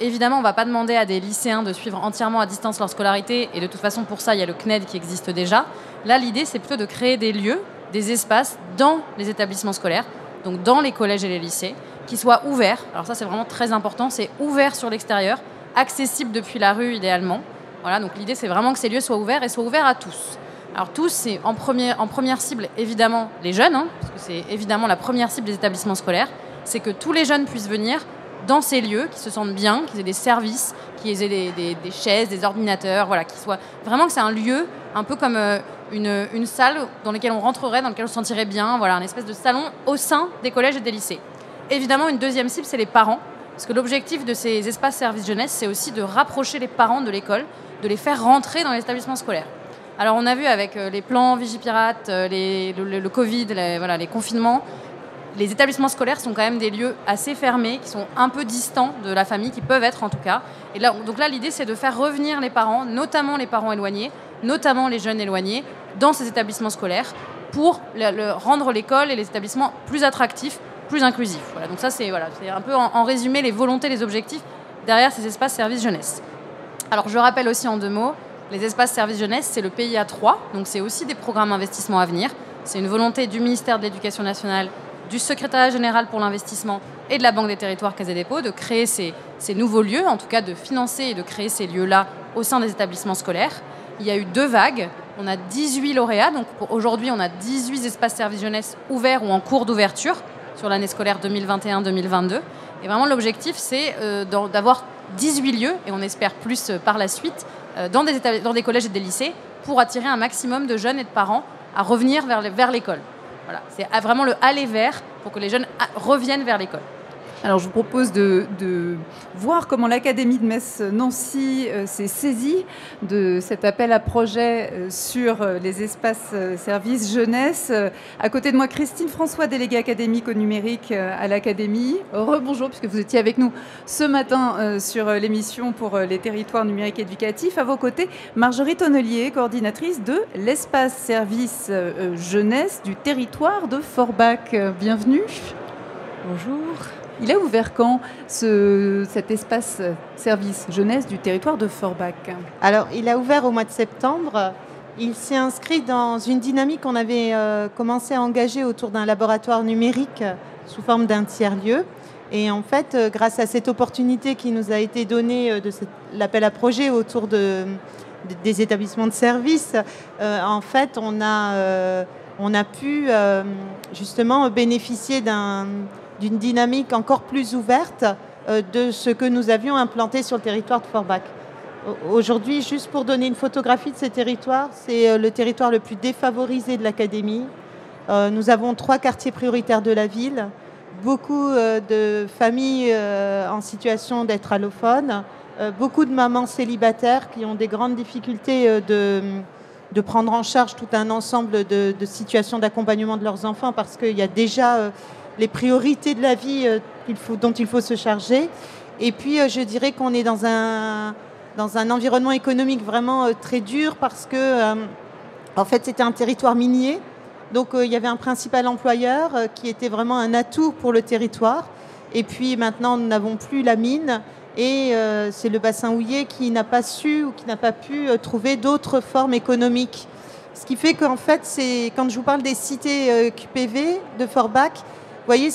Évidemment, on ne va pas demander à des lycéens de suivre entièrement à distance leur scolarité. Et de toute façon, pour ça, il y a le CNED qui existe déjà. Là, l'idée, c'est plutôt de créer des lieux, des espaces dans les établissements scolaires, donc dans les collèges et les lycées, qui soient ouverts. Alors ça, c'est vraiment très important. C'est ouvert sur l'extérieur, accessible depuis la rue idéalement. Voilà, donc l'idée, c'est vraiment que ces lieux soient ouverts et soient ouverts à tous. Alors tous, c'est en première cible, évidemment, les jeunes, parce que c'est évidemment la première cible des établissements scolaires. C'est que tous les jeunes puissent venir dans ces lieux, qui se sentent bien, qu'ils aient des services, qu'ils aient des chaises, des ordinateurs, voilà, qui soient vraiment que c'est un lieu un peu comme une salle dans laquelle on rentrerait, dans laquelle on se sentirait bien, voilà, un espèce de salon au sein des collèges et des lycées. Évidemment, une deuxième cible, c'est les parents, parce que l'objectif de ces espaces services jeunesse, c'est aussi de rapprocher les parents de l'école, de les faire rentrer dans les établissements scolaires. Alors, on a vu avec les plans Vigipirate, le Covid, les confinements, les établissements scolaires sont quand même des lieux assez fermés, qui sont un peu distants de la famille, qui peuvent être en tout cas. Et là, donc là, l'idée, c'est de faire revenir les parents, notamment les parents éloignés, notamment les jeunes éloignés, dans ces établissements scolaires pour rendre l'école et les établissements plus attractifs, plus inclusifs. Voilà, donc ça, c'est un peu en résumé les volontés, les objectifs derrière ces espaces services jeunesse. Alors, je rappelle aussi en 2 mots, les espaces services jeunesse, c'est le PIA 3, donc c'est aussi des programmes d'investissement à venir. C'est une volonté du ministère de l'Éducation nationale, du secrétariat général pour l'investissement et de la Banque des territoires Caisse des dépôts de créer ces nouveaux lieux, en tout cas de financer et de créer ces lieux-là au sein des établissements scolaires. Il y a eu 2 vagues, on a 18 lauréats, donc aujourd'hui on a 18 espaces services jeunesse ouverts ou en cours d'ouverture sur l'année scolaire 2021-2022. Et vraiment l'objectif c'est d'avoir 18 lieux, et on espère plus par la suite, dans des collèges et des lycées, pour attirer un maximum de jeunes et de parents à revenir vers l'école. Voilà, c'est vraiment le aller vers pour que les jeunes reviennent vers l'école. Alors, je vous propose de voir comment l'Académie de Metz-Nancy s'est saisie de cet appel à projet sur les espaces services jeunesse. À côté de moi, Christine François, déléguée académique au numérique à l'Académie. Rebonjour, puisque vous étiez avec nous ce matin sur l'émission pour les territoires numériques éducatifs. À vos côtés, Marjorie Tonnelier, coordinatrice de l'espace service jeunesse du territoire de Forbach. Bienvenue. Bonjour. Il a ouvert quand cet espace service jeunesse du territoire de Forbach ? Alors, il a ouvert au mois de septembre. Il s'est inscrit dans une dynamique qu'on avait commencé à engager autour d'un laboratoire numérique sous forme d'un tiers-lieu. Et en fait, grâce à cette opportunité qui nous a été donnée de l'appel à projet autour des établissements de services, en fait, on a pu justement bénéficier d'une dynamique encore plus ouverte de ce que nous avions implanté sur le territoire de Forbach. Aujourd'hui, juste pour donner une photographie de ces territoires, c'est le territoire le plus défavorisé de l'Académie. Nous avons 3 quartiers prioritaires de la ville, beaucoup de familles en situation d'être allophones, beaucoup de mamans célibataires qui ont des grandes difficultés de prendre en charge tout un ensemble de situations d'accompagnement de leurs enfants parce qu'il y a déjà les priorités de la vie dont il faut se charger. Et puis, je dirais qu'on est dans un environnement économique vraiment très dur parce que, en fait, c'était un territoire minier. Donc, il y avait un principal employeur qui était vraiment un atout pour le territoire. Et puis, maintenant, nous n'avons plus la mine. Et c'est le bassin houiller qui n'a pas su ou qui n'a pas pu trouver d'autres formes économiques. Ce qui fait qu'en fait, quand je vous parle des cités QPV de Forbach, vous voyez,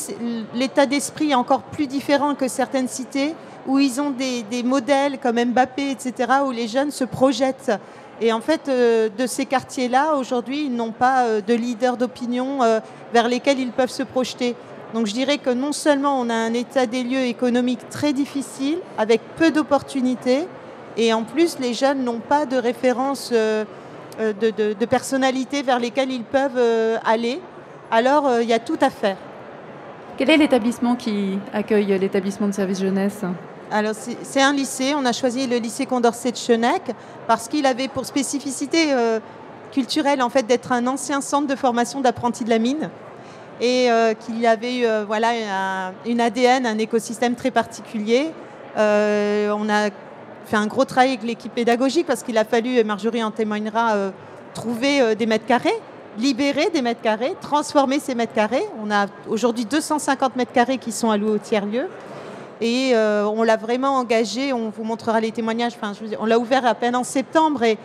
l'état d'esprit est encore plus différent que certaines cités où ils ont des modèles comme Mbappé, etc., où les jeunes se projettent. Et en fait, de ces quartiers-là, aujourd'hui, ils n'ont pas de leader d'opinion vers lesquels ils peuvent se projeter. Donc je dirais que non seulement on a un état des lieux économique très difficile, avec peu d'opportunités, et en plus, les jeunes n'ont pas de référence de personnalité vers lesquelles ils peuvent aller. Alors, il y a tout à faire. Quel est l'établissement qui accueille l'établissement de service jeunesse ? Alors, c'est un lycée. On a choisi le lycée Condorcet de Chenec parce qu'il avait pour spécificité culturelle en fait, d'être un ancien centre de formation d'apprentis de la mine. et qu'il y avait eu une ADN, un écosystème très particulier. On a fait un gros travail avec l'équipe pédagogique parce qu'il a fallu, et Marjorie en témoignera, trouver des mètres carrés, libérer des mètres carrés, transformer ces mètres carrés. On a aujourd'hui 250 mètres carrés qui sont alloués au tiers-lieu. Et on l'a vraiment engagé, on vous montrera les témoignages, on l'a ouvert à peine en septembre et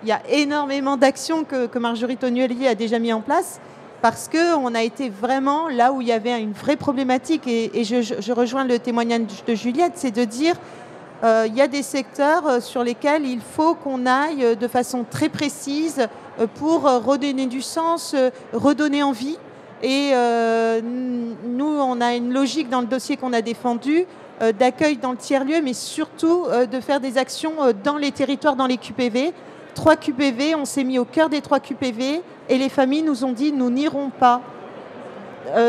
il y a énormément d'actions que Marjorie Tonnelier a déjà mis en place parce qu'on a été vraiment là où il y avait une vraie problématique et je rejoins le témoignage de Juliette, c'est de dire il y a des secteurs sur lesquels il faut qu'on aille de façon très précise pour redonner du sens, redonner envie. Et nous, on a une logique dans le dossier qu'on a défendu d'accueil dans le tiers-lieu, mais surtout de faire des actions dans les territoires, dans les QPV. 3 QPV, on s'est mis au cœur des 3 QPV et les familles nous ont dit nous n'irons pas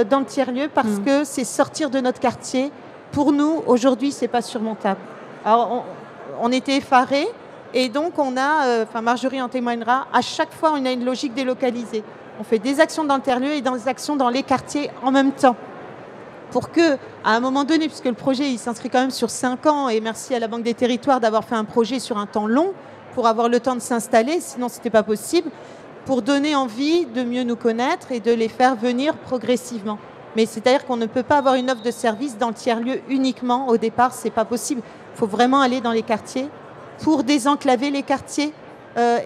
dans le tiers-lieu parce que c'est sortir de notre quartier. Pour nous, aujourd'hui, c'est pas surmontable. Alors, on était effarés et donc on a, Marjorie en témoignera, à chaque fois on a une logique délocalisée. On fait des actions dans le tiers-lieu et des actions dans les quartiers en même temps. Pour que, à un moment donné, puisque le projet il s'inscrit quand même sur 5 ans, et merci à la Banque des Territoires d'avoir fait un projet sur un temps long pour avoir le temps de s'installer, sinon ce n'était pas possible, pour donner envie de mieux nous connaître et de les faire venir progressivement. Mais c'est-à-dire qu'on ne peut pas avoir une offre de service dans le tiers-lieu uniquement au départ, c'est pas possible. Il faut vraiment aller dans les quartiers pour désenclaver les quartiers.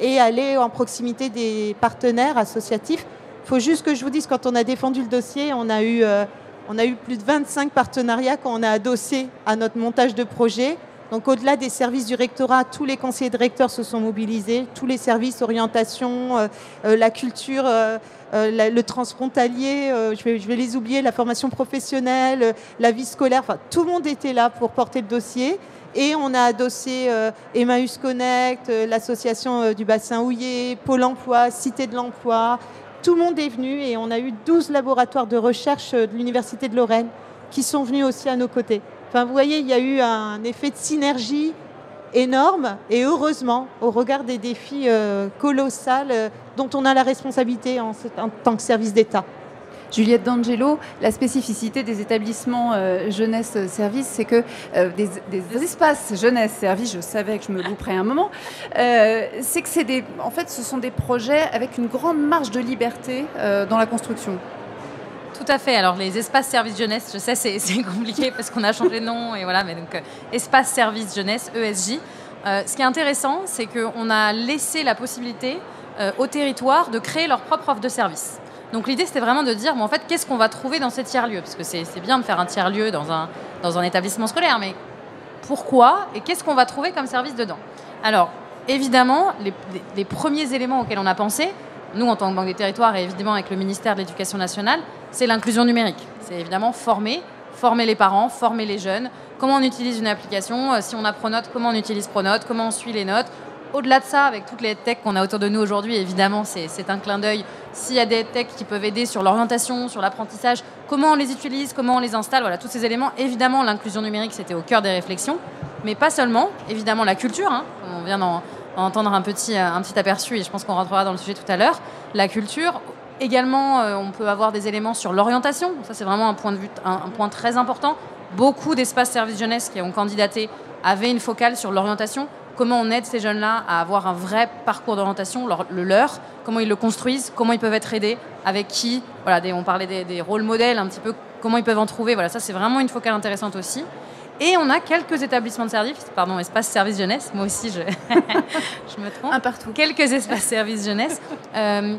Et aller en proximité des partenaires associatifs. Il faut juste que je vous dise, quand on a défendu le dossier, on a eu plus de 25 partenariats qu'on a adossés à notre montage de projet. Donc au-delà des services du rectorat, tous les conseillers de recteurs se sont mobilisés, tous les services orientation, la culture, le transfrontalier, je vais les oublier, la formation professionnelle, la vie scolaire, tout le monde était là pour porter le dossier. Et on a adossé Emmaüs Connect, l'association du bassin houillé, Pôle emploi, Cité de l'emploi. Tout le monde est venu et on a eu 12 laboratoires de recherche de l'Université de Lorraine qui sont venus aussi à nos côtés. Vous voyez, il y a eu un effet de synergie énorme et heureusement, au regard des défis colossaux dont on a la responsabilité en tant que service d'État. Juliette D'Angelo, la spécificité des établissements jeunesse-service, c'est que des espaces jeunesse-service, je savais que je me louperais un moment, c'est que ce sont des projets avec une grande marge de liberté dans la construction. Tout à fait. Alors les espaces service jeunesse, je sais c'est compliqué parce qu'on a changé de nom et voilà, mais donc espace service jeunesse, ESJ. Ce qui est intéressant, c'est qu'on a laissé la possibilité au territoire de créer leur propre offre de service. Donc l'idée, c'était vraiment de dire, en fait, qu'est-ce qu'on va trouver dans ces tiers-lieux ? Parce que c'est bien de faire un tiers-lieu dans un établissement scolaire, mais pourquoi et qu'est-ce qu'on va trouver comme service dedans ? Alors, évidemment, les premiers éléments auxquels on a pensé, nous, en tant que Banque des Territoires et évidemment avec le ministère de l'Éducation nationale, c'est l'inclusion numérique. C'est évidemment former les parents, former les jeunes, comment on utilise une application, si on a Pronote, comment on utilise Pronote, comment on suit les notes. Au-delà de ça, avec toutes les tech qu'on a autour de nous aujourd'hui, évidemment, c'est un clin d'œil. S'il y a des tech qui peuvent aider sur l'orientation, sur l'apprentissage, comment on les utilise, comment on les installe, voilà, tous ces éléments. Évidemment, l'inclusion numérique, c'était au cœur des réflexions, mais pas seulement. Évidemment, la culture, on vient d'en entendre un petit aperçu, et je pense qu'on rentrera dans le sujet tout à l'heure. La culture, également, on peut avoir des éléments sur l'orientation. Ça, c'est vraiment un point très important. Beaucoup d'espaces services jeunesse qui ont candidaté avaient une focale sur l'orientation. Comment on aide ces jeunes-là à avoir un vrai parcours d'orientation, le leur, comment ils le construisent, comment ils peuvent être aidés, avec qui, voilà, on parlait des rôles modèles un petit peu, comment ils peuvent en trouver, voilà, ça c'est vraiment une focale intéressante aussi. Et on a quelques établissements de service, espaces services jeunesse, moi aussi je me trompe. Un partout. Quelques espaces services jeunesse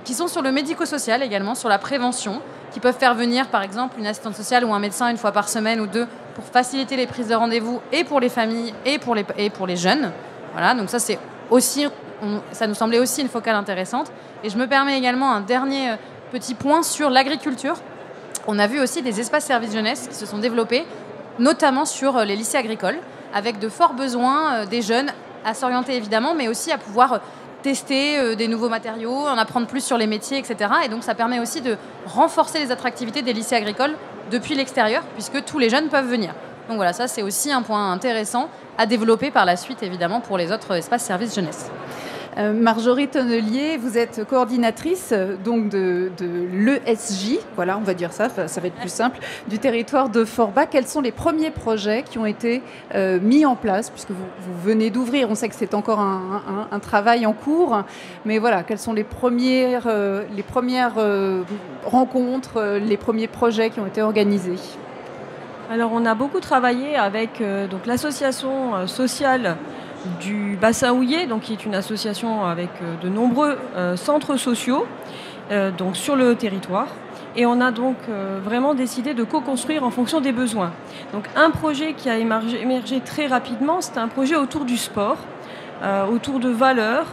qui sont sur le médico-social également, sur la prévention, qui peuvent faire venir par exemple une assistante sociale ou un médecin une fois par semaine ou deux pour faciliter les prises de rendez-vous et pour les familles et pour les jeunes. Voilà, donc ça c'est aussi, ça nous semblait aussi une focale intéressante. Et je me permets également un dernier petit point sur l'agriculture. On a vu aussi des espaces services jeunesse qui se sont développés, notamment sur les lycées agricoles, avec de forts besoins des jeunes à s'orienter évidemment, mais aussi à pouvoir tester des nouveaux matériaux, en apprendre plus sur les métiers, etc. Et donc ça permet aussi de renforcer les attractivités des lycées agricoles depuis l'extérieur, puisque tous les jeunes peuvent venir. Donc voilà, ça c'est aussi un point intéressant à développer par la suite, évidemment, pour les autres espaces services jeunesse. Marjorie Tonnelier, vous êtes coordinatrice donc de l'ESJ, voilà, on va dire ça va être plus simple, du territoire de Forbach. Quels sont les premiers projets qui ont été mis en place, puisque vous venez d'ouvrir, on sait que c'est encore un travail en cours, mais voilà, quelles sont les premières rencontres, les premiers projets qui ont été organisés? Alors on a beaucoup travaillé avec donc l'association sociale du Bassin Houillé, donc qui est une association avec de nombreux centres sociaux donc sur le territoire. Et on a donc vraiment décidé de co-construire en fonction des besoins. Donc un projet qui a émergé très rapidement, c'était un projet autour du sport, autour de valeurs,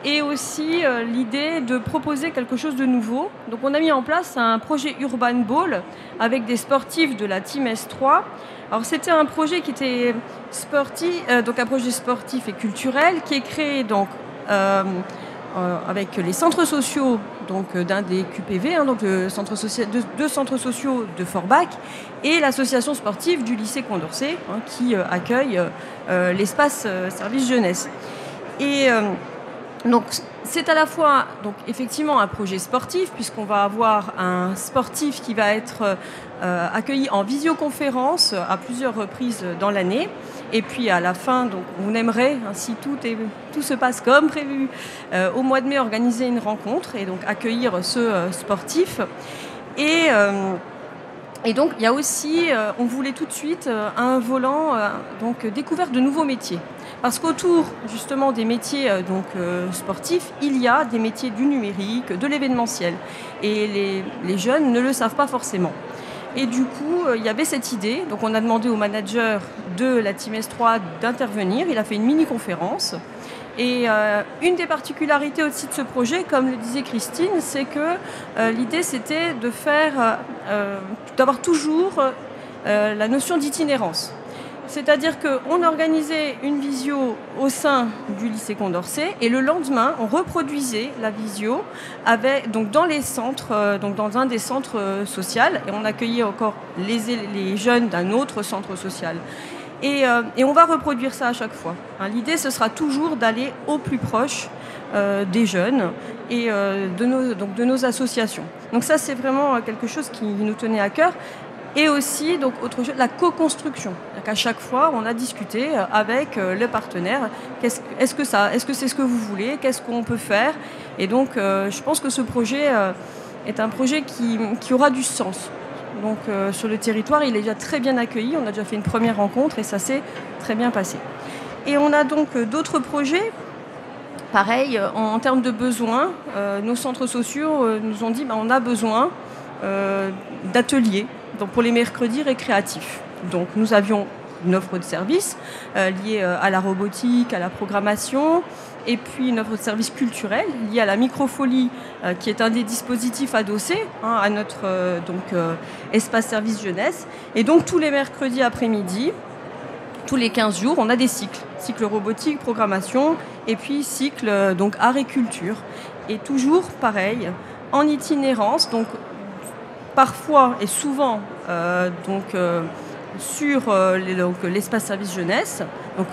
et aussi l'idée de proposer quelque chose de nouveau. Donc on a mis en place un projet Urban Ball avec des sportifs de la Team S3. Alors c'était un projet qui était sportif, donc un projet sportif et culturel qui est créé donc avec les centres sociaux donc d'un des QPV, donc deux centres sociaux de Forbach, et l'association sportive du lycée Condorcet qui accueille l'espace service jeunesse. Et donc c'est à la fois donc effectivement un projet sportif, puisqu'on va avoir un sportif qui va être accueilli en visioconférence à plusieurs reprises dans l'année. Et puis à la fin, donc, on aimerait, si tout se passe comme prévu, au mois de mai, organiser une rencontre et donc accueillir ce sportif. Et donc il y a aussi, on voulait tout de suite un volant donc découverte de nouveaux métiers. Parce qu'autour justement des métiers sportifs, il y a des métiers du numérique, de l'événementiel. Et les jeunes ne le savent pas forcément. Et du coup, il y avait cette idée. Donc on a demandé au manager de la Team S3 d'intervenir. Il a fait une mini-conférence. Et une des particularités aussi de ce projet, comme le disait Christine, c'est que l'idée c'était de d'avoir toujours la notion d'itinérance. C'est-à-dire qu'on organisait une visio au sein du lycée Condorcet et le lendemain, on reproduisait la visio donc dans les centres, donc dans un des centres sociaux, et on accueillait encore les jeunes d'un autre centre social. Et on va reproduire ça à chaque fois. L'idée, ce sera toujours d'aller au plus proche des jeunes et de nos associations. Donc ça, c'est vraiment quelque chose qui nous tenait à cœur. Et aussi, donc, autre chose, la co-construction. À chaque fois, on a discuté avec le partenaire. Est-ce que c'est ce que vous voulez? Qu'est-ce qu'on peut faire? Et donc, je pense que ce projet est un projet qui aura du sens. Donc, sur le territoire, il est déjà très bien accueilli. On a déjà fait une première rencontre et ça s'est très bien passé. Et on a donc d'autres projets. Pareil, en termes de besoins, nos centres sociaux nous ont dit on a besoin d'ateliers. Donc pour les mercredis récréatifs. Donc nous avions une offre de services liée à la robotique, à la programmation, et puis une offre de services culturels liée à la microfolie, qui est un des dispositifs adossés à notre espace service jeunesse. Et donc tous les mercredis après-midi, tous les 15 jours, on a des cycles. Cycle robotique, programmation, et puis cycle donc art et culture. Et toujours pareil, en itinérance, donc parfois et souvent sur l'espace service jeunesse. Donc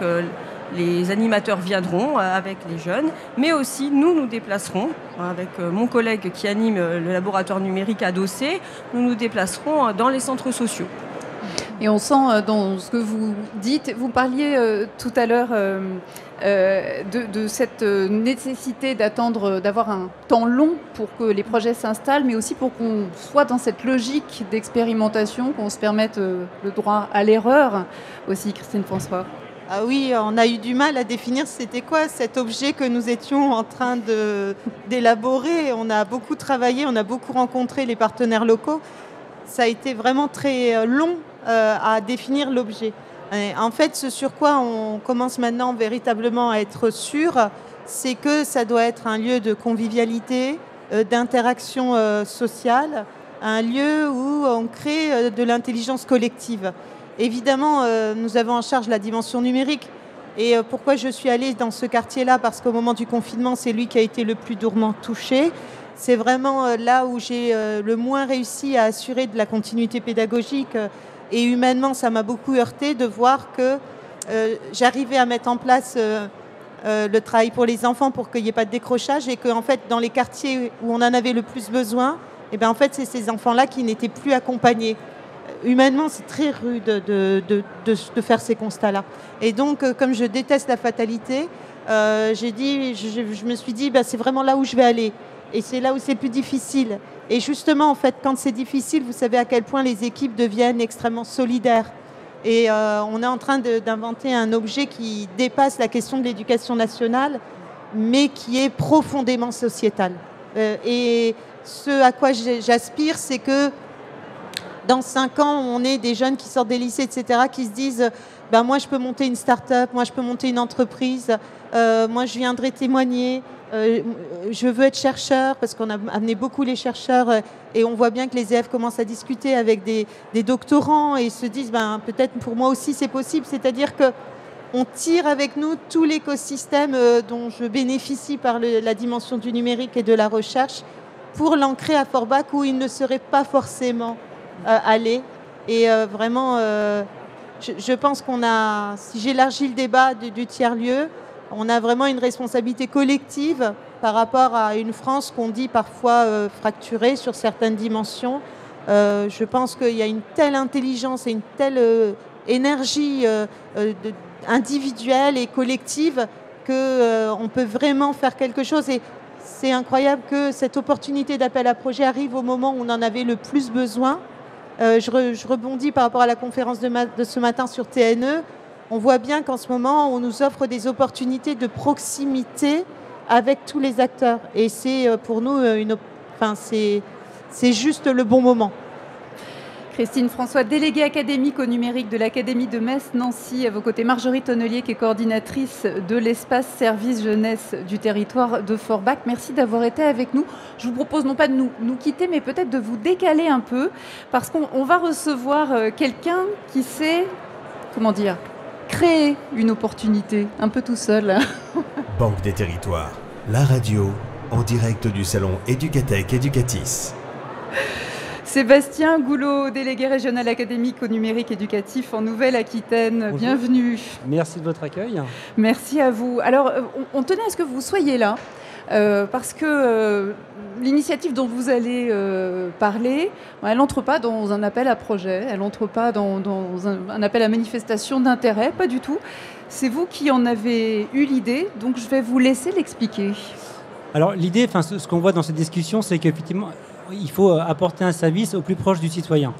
les animateurs viendront avec les jeunes, mais aussi nous déplacerons avec mon collègue qui anime le laboratoire numérique adossé, nous déplacerons dans les centres sociaux. Et on sent dans ce que vous dites, vous parliez tout à l'heure de cette nécessité d'avoir un temps long pour que les projets s'installent, mais aussi pour qu'on soit dans cette logique d'expérimentation, qu'on se permette le droit à l'erreur aussi, Christine François. Ah oui, on a eu du mal à définir c'était quoi cet objet que nous étions en train d'élaborer. On a beaucoup travaillé, on a beaucoup rencontré les partenaires locaux. Ça a été vraiment très long à définir l'objet. En fait, ce sur quoi on commence maintenant véritablement à être sûr, c'est que ça doit être un lieu de convivialité, d'interaction sociale, un lieu où on crée de l'intelligence collective. Évidemment, nous avons en charge la dimension numérique. Et pourquoi je suis allée dans ce quartier-là? Parce qu'au moment du confinement, c'est lui qui a été le plus durement touché. C'est vraiment là où j'ai le moins réussi à assurer de la continuité pédagogique. Et humainement, ça m'a beaucoup heurté de voir que j'arrivais à mettre en place le travail pour les enfants pour qu'il n'y ait pas de décrochage et qu'en fait, dans les quartiers où on en avait le plus besoin, et ben en fait, c'est ces enfants-là qui n'étaient plus accompagnés. Humainement, c'est très rude de faire ces constats-là. Et donc, comme je déteste la fatalité, je me suis dit, c'est vraiment là où je vais aller. Et c'est là où c'est plus difficile. Et justement, en fait, quand c'est difficile, vous savez à quel point les équipes deviennent extrêmement solidaires. Et on est en train d'inventer un objet qui dépasse la question de l'éducation nationale, mais qui est profondément sociétal. Et ce à quoi j'aspire, c'est que dans 5 ans, on ait des jeunes qui sortent des lycées, etc., qui se disent moi, je peux monter une start-up, moi, je peux monter une entreprise, moi, je viendrai témoigner, je veux être chercheur, parce qu'on a amené beaucoup les chercheurs, et on voit bien que les élèves commencent à discuter avec des doctorants et se disent peut-être pour moi aussi, c'est possible. C'est-à-dire qu'on tire avec nous tout l'écosystème dont je bénéficie par la dimension du numérique et de la recherche pour l'ancrer à Forbach où il ne serait pas forcément aller. Et vraiment, je pense qu'on a, si j'élargis le débat du tiers-lieu, on a vraiment une responsabilité collective par rapport à une France qu'on dit parfois fracturée sur certaines dimensions. Je pense qu'il y a une telle intelligence et une telle énergie individuelle et collective qu'on peut vraiment faire quelque chose. Et c'est incroyable que cette opportunité d'appel à projet arrive au moment où on en avait le plus besoin. Je rebondis par rapport à la conférence de ce matin sur TNE. On voit bien qu'en ce moment, on nous offre des opportunités de proximité avec tous les acteurs. Et c'est pour nous, c'est juste le bon moment. Christine François, déléguée académique au numérique de l'Académie de Metz-Nancy. À vos côtés, Marjorie Tonnelier, qui est coordinatrice de l'espace service jeunesse du territoire de Forbach. Merci d'avoir été avec nous. Je vous propose non pas de nous quitter, mais peut-être de vous décaler un peu, parce qu'on va recevoir quelqu'un qui sait, créer une opportunité, un peu tout seul. Banque des territoires, la radio, en direct du salon Educatech Educatis. Sébastien Goulot, délégué régional académique au numérique éducatif en Nouvelle-Aquitaine. Bonjour. Bienvenue. Merci de votre accueil. Merci à vous. Alors, on tenait à ce que vous soyez là, parce que l'initiative dont vous allez parler, elle n'entre pas dans un appel à projet, elle n'entre pas dans un appel à manifestation d'intérêt, pas du tout. C'est vous qui en avez eu l'idée, donc je vais vous laisser l'expliquer. Alors, l'idée, ce qu'on voit dans cette discussion, c'est qu'effectivement, il faut apporter un service au plus proche du citoyen.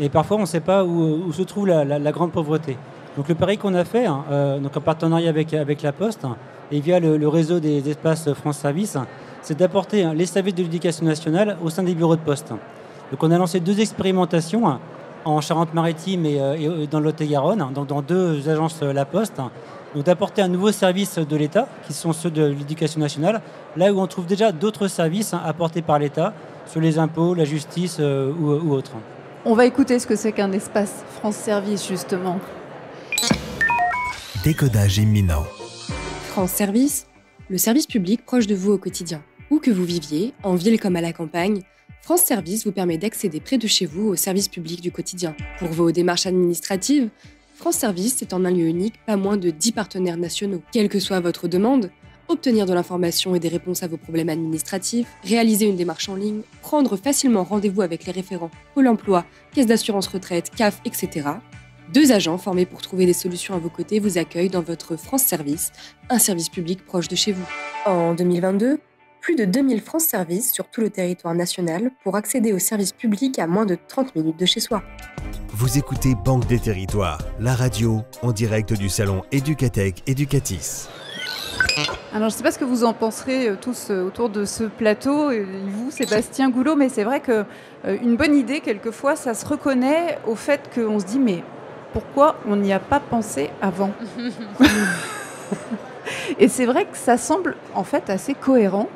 Et parfois, on ne sait pas où se trouve la grande pauvreté. Donc le pari qu'on a fait, donc en partenariat avec La Poste et via le réseau des espaces France Service, c'est d'apporter les services de l'éducation nationale au sein des bureaux de poste. Donc on a lancé 2 expérimentations en Charente-Maritime et dans le Lot-et-Garonne, donc dans 2 agences La Poste. Donc d'apporter un nouveau service de l'État, qui sont ceux de l'éducation nationale, là où on trouve déjà d'autres services apportés par l'État, sur les impôts, la justice ou autres. On va écouter ce que c'est qu'un espace France Service, justement. Décodage imminent. France Service, le service public proche de vous au quotidien. Où que vous viviez, en ville comme à la campagne, France Service vous permet d'accéder près de chez vous aux services publics du quotidien. Pour vos démarches administratives, France Service est en un lieu unique, pas moins de 10 partenaires nationaux. Quelle que soit votre demande, obtenir de l'information et des réponses à vos problèmes administratifs, réaliser une démarche en ligne, prendre facilement rendez-vous avec les référents Pôle emploi, Caisse d'assurance retraite, CAF, etc. 2 agents formés pour trouver des solutions à vos côtés vous accueillent dans votre France Service, un service public proche de chez vous. En 2022, plus de 2000 France Service sur tout le territoire national pour accéder aux services publics à moins de 30 minutes de chez soi. Vous écoutez Banque des territoires, la radio en direct du salon Educatech Educatis. Alors, je ne sais pas ce que vous en penserez tous autour de ce plateau, et vous, Sébastien Goulot, mais c'est vrai qu'une bonne idée, quelquefois, ça se reconnaît au fait qu'on se dit, mais pourquoi on n'y a pas pensé avant? Et c'est vrai que ça semble en fait assez cohérent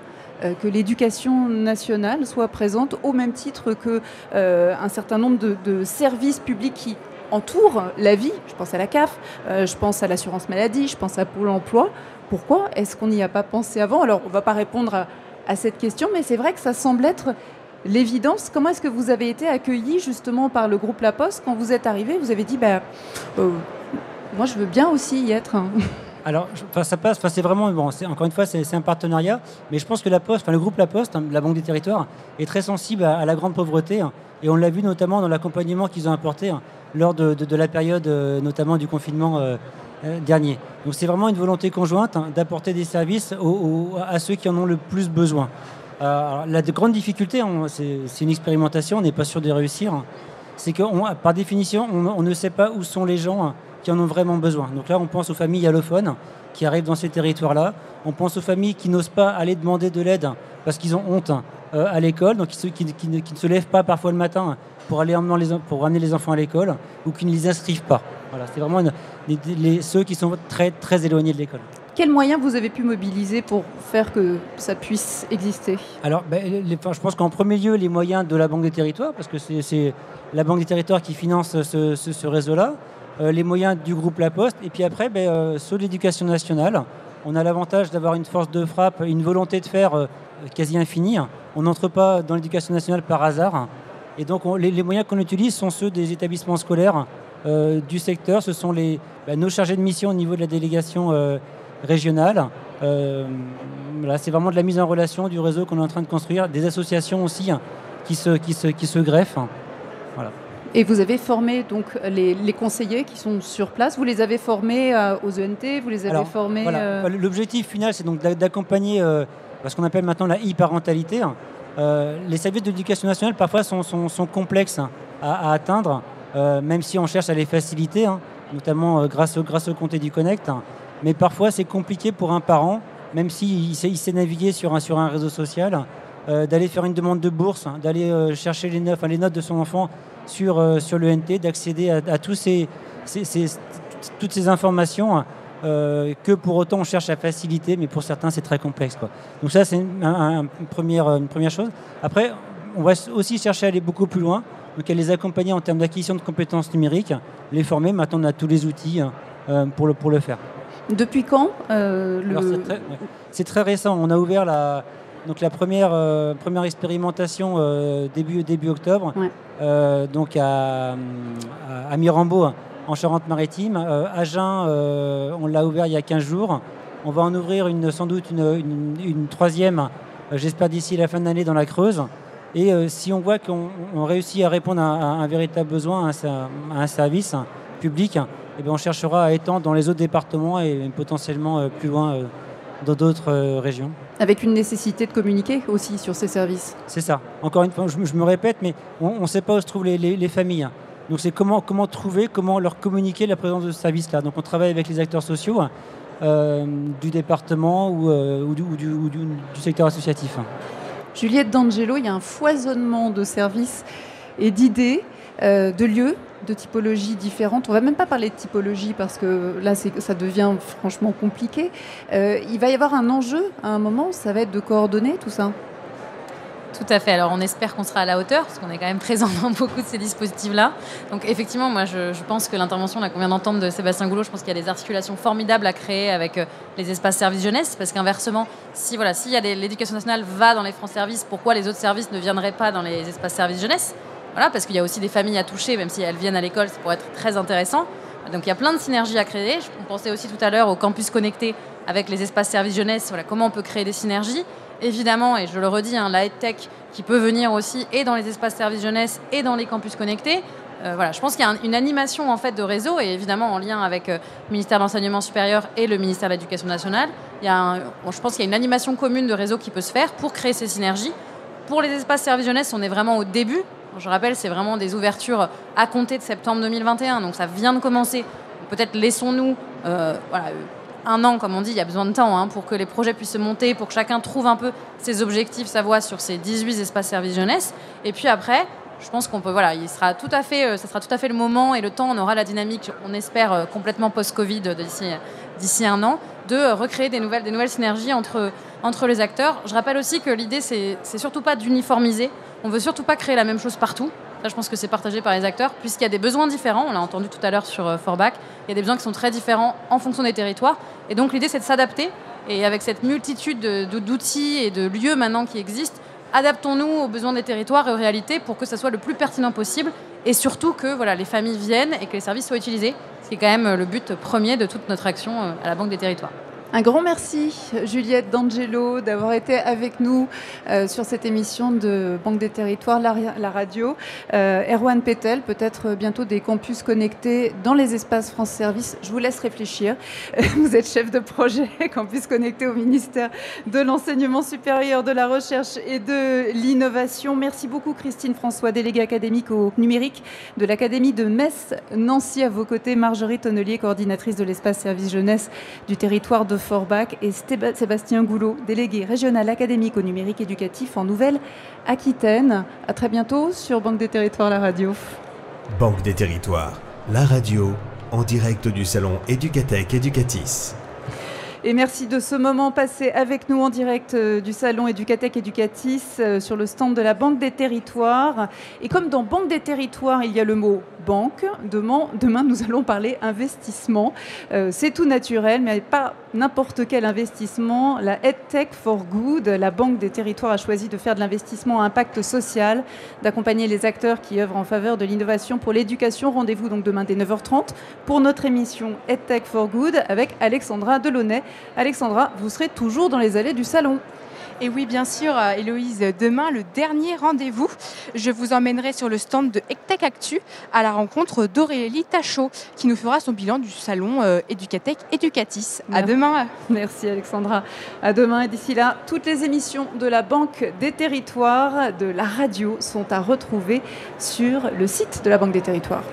que l'éducation nationale soit présente au même titre qu'un certain nombre de services publics qui entourent la vie. Je pense à la CAF, je pense à l'assurance maladie, je pense à Pôle emploi. Pourquoi est-ce qu'on n'y a pas pensé avant? Alors, on ne va pas répondre à cette question, mais c'est vrai que ça semble être l'évidence. Comment est-ce que vous avez été accueillis justement par le groupe La Poste quand vous êtes arrivé? Vous avez dit, moi je veux bien aussi y être. Alors, ça passe. C'est vraiment encore une fois, c'est un partenariat. Mais je pense que la Poste, le groupe La Poste, la Banque des Territoires, est très sensible à la grande pauvreté. Et on l'a vu notamment dans l'accompagnement qu'ils ont apporté lors de la période, notamment du confinement dernier. Donc, c'est vraiment une volonté conjointe d'apporter des services à ceux qui en ont le plus besoin. Alors, la grande difficulté, c'est une expérimentation, on n'est pas sûr de réussir. C'est que, par définition, on ne sait pas où sont les gens qui en ont vraiment besoin. Donc là, on pense aux familles allophones qui arrivent dans ces territoires-là. On pense aux familles qui n'osent pas aller demander de l'aide parce qu'ils ont honte à l'école, donc ceux qui ne se lèvent pas parfois le matin pour ramener les enfants à l'école ou qui ne les inscrivent pas. Voilà, c'est vraiment ceux qui sont très, très éloignés de l'école. Quels moyens vous avez pu mobiliser pour faire que ça puisse exister ? Alors, je pense qu'en premier lieu, les moyens de la Banque des Territoires, parce que c'est la Banque des Territoires qui finance ce réseau-là, les moyens du groupe La Poste, et puis après, ceux de l'Éducation nationale. On a l'avantage d'avoir une force de frappe, une volonté de faire quasi infinie. On n'entre pas dans l'Éducation nationale par hasard. Et donc, les moyens qu'on utilise sont ceux des établissements scolaires du secteur. Ce sont nos chargés de mission au niveau de la délégation régionale. Là, c'est vraiment de la mise en relation du réseau qu'on est en train de construire, des associations aussi qui se greffent. Voilà. Et vous avez formé donc les conseillers qui sont sur place. Vous les avez formés aux ENT, vous les avez formés. Voilà. L'objectif final, c'est donc d'accompagner ce qu'on appelle maintenant la e-parentalité. Les services de l'éducation nationale parfois sont complexes à atteindre, même si on cherche à les faciliter, notamment grâce au compte EduConnect. Mais parfois, c'est compliqué pour un parent, même s'il sait naviguer sur un réseau social, d'aller faire une demande de bourse, d'aller chercher les notes de son enfant sur l'ENT, d'accéder à toutes ces informations que pour autant on cherche à faciliter, mais pour certains, c'est très complexe, quoi. Donc ça, c'est une première chose. Après, on va aussi chercher à aller beaucoup plus loin, donc à les accompagner en termes d'acquisition de compétences numériques, les former. Maintenant, on a tous les outils pour le faire. Depuis quand Alors, c'est très récent. On a ouvert la première expérimentation début octobre, donc à Mirambeau, en Charente-Maritime. Agen, on l'a ouvert il y a 15 jours. On va en ouvrir sans doute une troisième, j'espère d'ici la fin de l'année, dans la Creuse. Et si on voit qu'on réussit à répondre à un véritable besoin, à un service public, on cherchera à étendre dans les autres départements et potentiellement plus loin dans d'autres régions. Avec une nécessité de communiquer aussi sur ces services. C'est ça. Encore une fois, je me répète, mais on ne sait pas où se trouvent les familles. Donc c'est comment leur communiquer la présence de ce service-là. Donc on travaille avec les acteurs sociaux du département ou du secteur associatif. Juliette D'Angelo, il y a un foisonnement de services et d'idées, de lieux, de typologies différentes. On ne va même pas parler de typologie parce que là, ça devient franchement compliqué. Il va y avoir un enjeu à un moment, ça va être de coordonner tout ça. Tout à fait. Alors, on espère qu'on sera à la hauteur, parce qu'on est quand même présent dans beaucoup de ces dispositifs-là. Donc, effectivement, moi, je pense que l'intervention qu'on vient d'entendre de Sébastien Goulot, je pense qu'il y a des articulations formidables à créer avec les espaces services jeunesse, parce qu'inversement, s'il y a l'éducation nationale va dans les France Services, pourquoi les autres services ne viendraient pas dans les espaces services jeunesse ? Voilà, parce qu'il y a aussi des familles à toucher, même si elles viennent à l'école, ça pourrait être très intéressant. Donc, il y a plein de synergies à créer. On pensait aussi tout à l'heure au campus connecté avec les espaces services jeunesse. Voilà, comment on peut créer des synergies. Évidemment, et je le redis, la EdTech qui peut venir aussi et dans les espaces services jeunesse et dans les campus connectés. Je pense qu'il y a une animation en fait de réseau et évidemment en lien avec le ministère de l'Enseignement supérieur et le ministère de l'Éducation nationale. Je pense qu'il y a une animation commune de réseau qui peut se faire pour créer ces synergies. Pour les espaces services jeunesse, on est vraiment au début. Je rappelle, c'est vraiment des ouvertures à compter de septembre 2021, donc ça vient de commencer. Peut-être laissons-nous un an, comme on dit, il y a besoin de temps pour que les projets puissent se monter, pour que chacun trouve un peu ses objectifs, sa voie sur ces 18 espaces services jeunesse. Et puis après, je pense qu'on peut, ça sera tout à fait le moment et le temps, on aura la dynamique, on espère complètement post-Covid d'ici un an, de recréer des nouvelles synergies entre les acteurs. Je rappelle aussi que l'idée, c'est surtout pas d'uniformiser. On veut surtout pas créer la même chose partout. Là, je pense que c'est partagé par les acteurs, puisqu'il y a des besoins différents. On l'a entendu tout à l'heure sur Forbach. Il y a des besoins qui sont très différents en fonction des territoires. Et donc, l'idée, c'est de s'adapter. Et avec cette multitude d'outils et de lieux maintenant qui existent, adaptons-nous aux besoins des territoires et aux réalités pour que ça soit le plus pertinent possible et surtout que voilà, les familles viennent et que les services soient utilisés, ce qui est quand même le but premier de toute notre action à la Banque des Territoires. Un grand merci, Juliette D'Angelo, d'avoir été avec nous sur cette émission de Banque des Territoires, la radio. Erwan Petel, peut-être bientôt des campus connectés dans les espaces France Service. Je vous laisse réfléchir. Vous êtes chef de projet campus connectés au ministère de l'Enseignement supérieur, de la Recherche et de l'Innovation. Merci beaucoup, Christine François, déléguée académique au numérique de l'Académie de Metz-Nancy. À vos côtés, Marjorie Tonnelier, coordinatrice de l'espace service jeunesse du territoire de Forbach, et Sébastien Goulot, délégué régional académique au numérique éducatif en Nouvelle-Aquitaine. À très bientôt sur Banque des Territoires, la radio. Banque des Territoires, la radio, en direct du salon Educatech Educatis. Et merci de ce moment passé avec nous en direct du salon Educatech Educatis sur le stand de la Banque des Territoires. Et comme dans Banque des Territoires, il y a le mot banque, demain nous allons parler investissement. C'est tout naturel, mais pas n'importe quel investissement. La EdTech for Good, la Banque des Territoires a choisi de faire de l'investissement à impact social, d'accompagner les acteurs qui œuvrent en faveur de l'innovation pour l'éducation. Rendez-vous donc demain dès 9h30 pour notre émission EdTech for Good avec Alexandra Delaunay. Alexandra, vous serez toujours dans les allées du salon. Et oui, bien sûr, Héloïse, demain, le dernier rendez-vous, je vous emmènerai sur le stand de EdTech Actu à la rencontre d'Aurélie Tachot, qui nous fera son bilan du salon Educatech Educatis. À demain. Merci Alexandra. À demain. Et d'ici là, toutes les émissions de la Banque des Territoires, de la radio, sont à retrouver sur le site de la Banque des Territoires.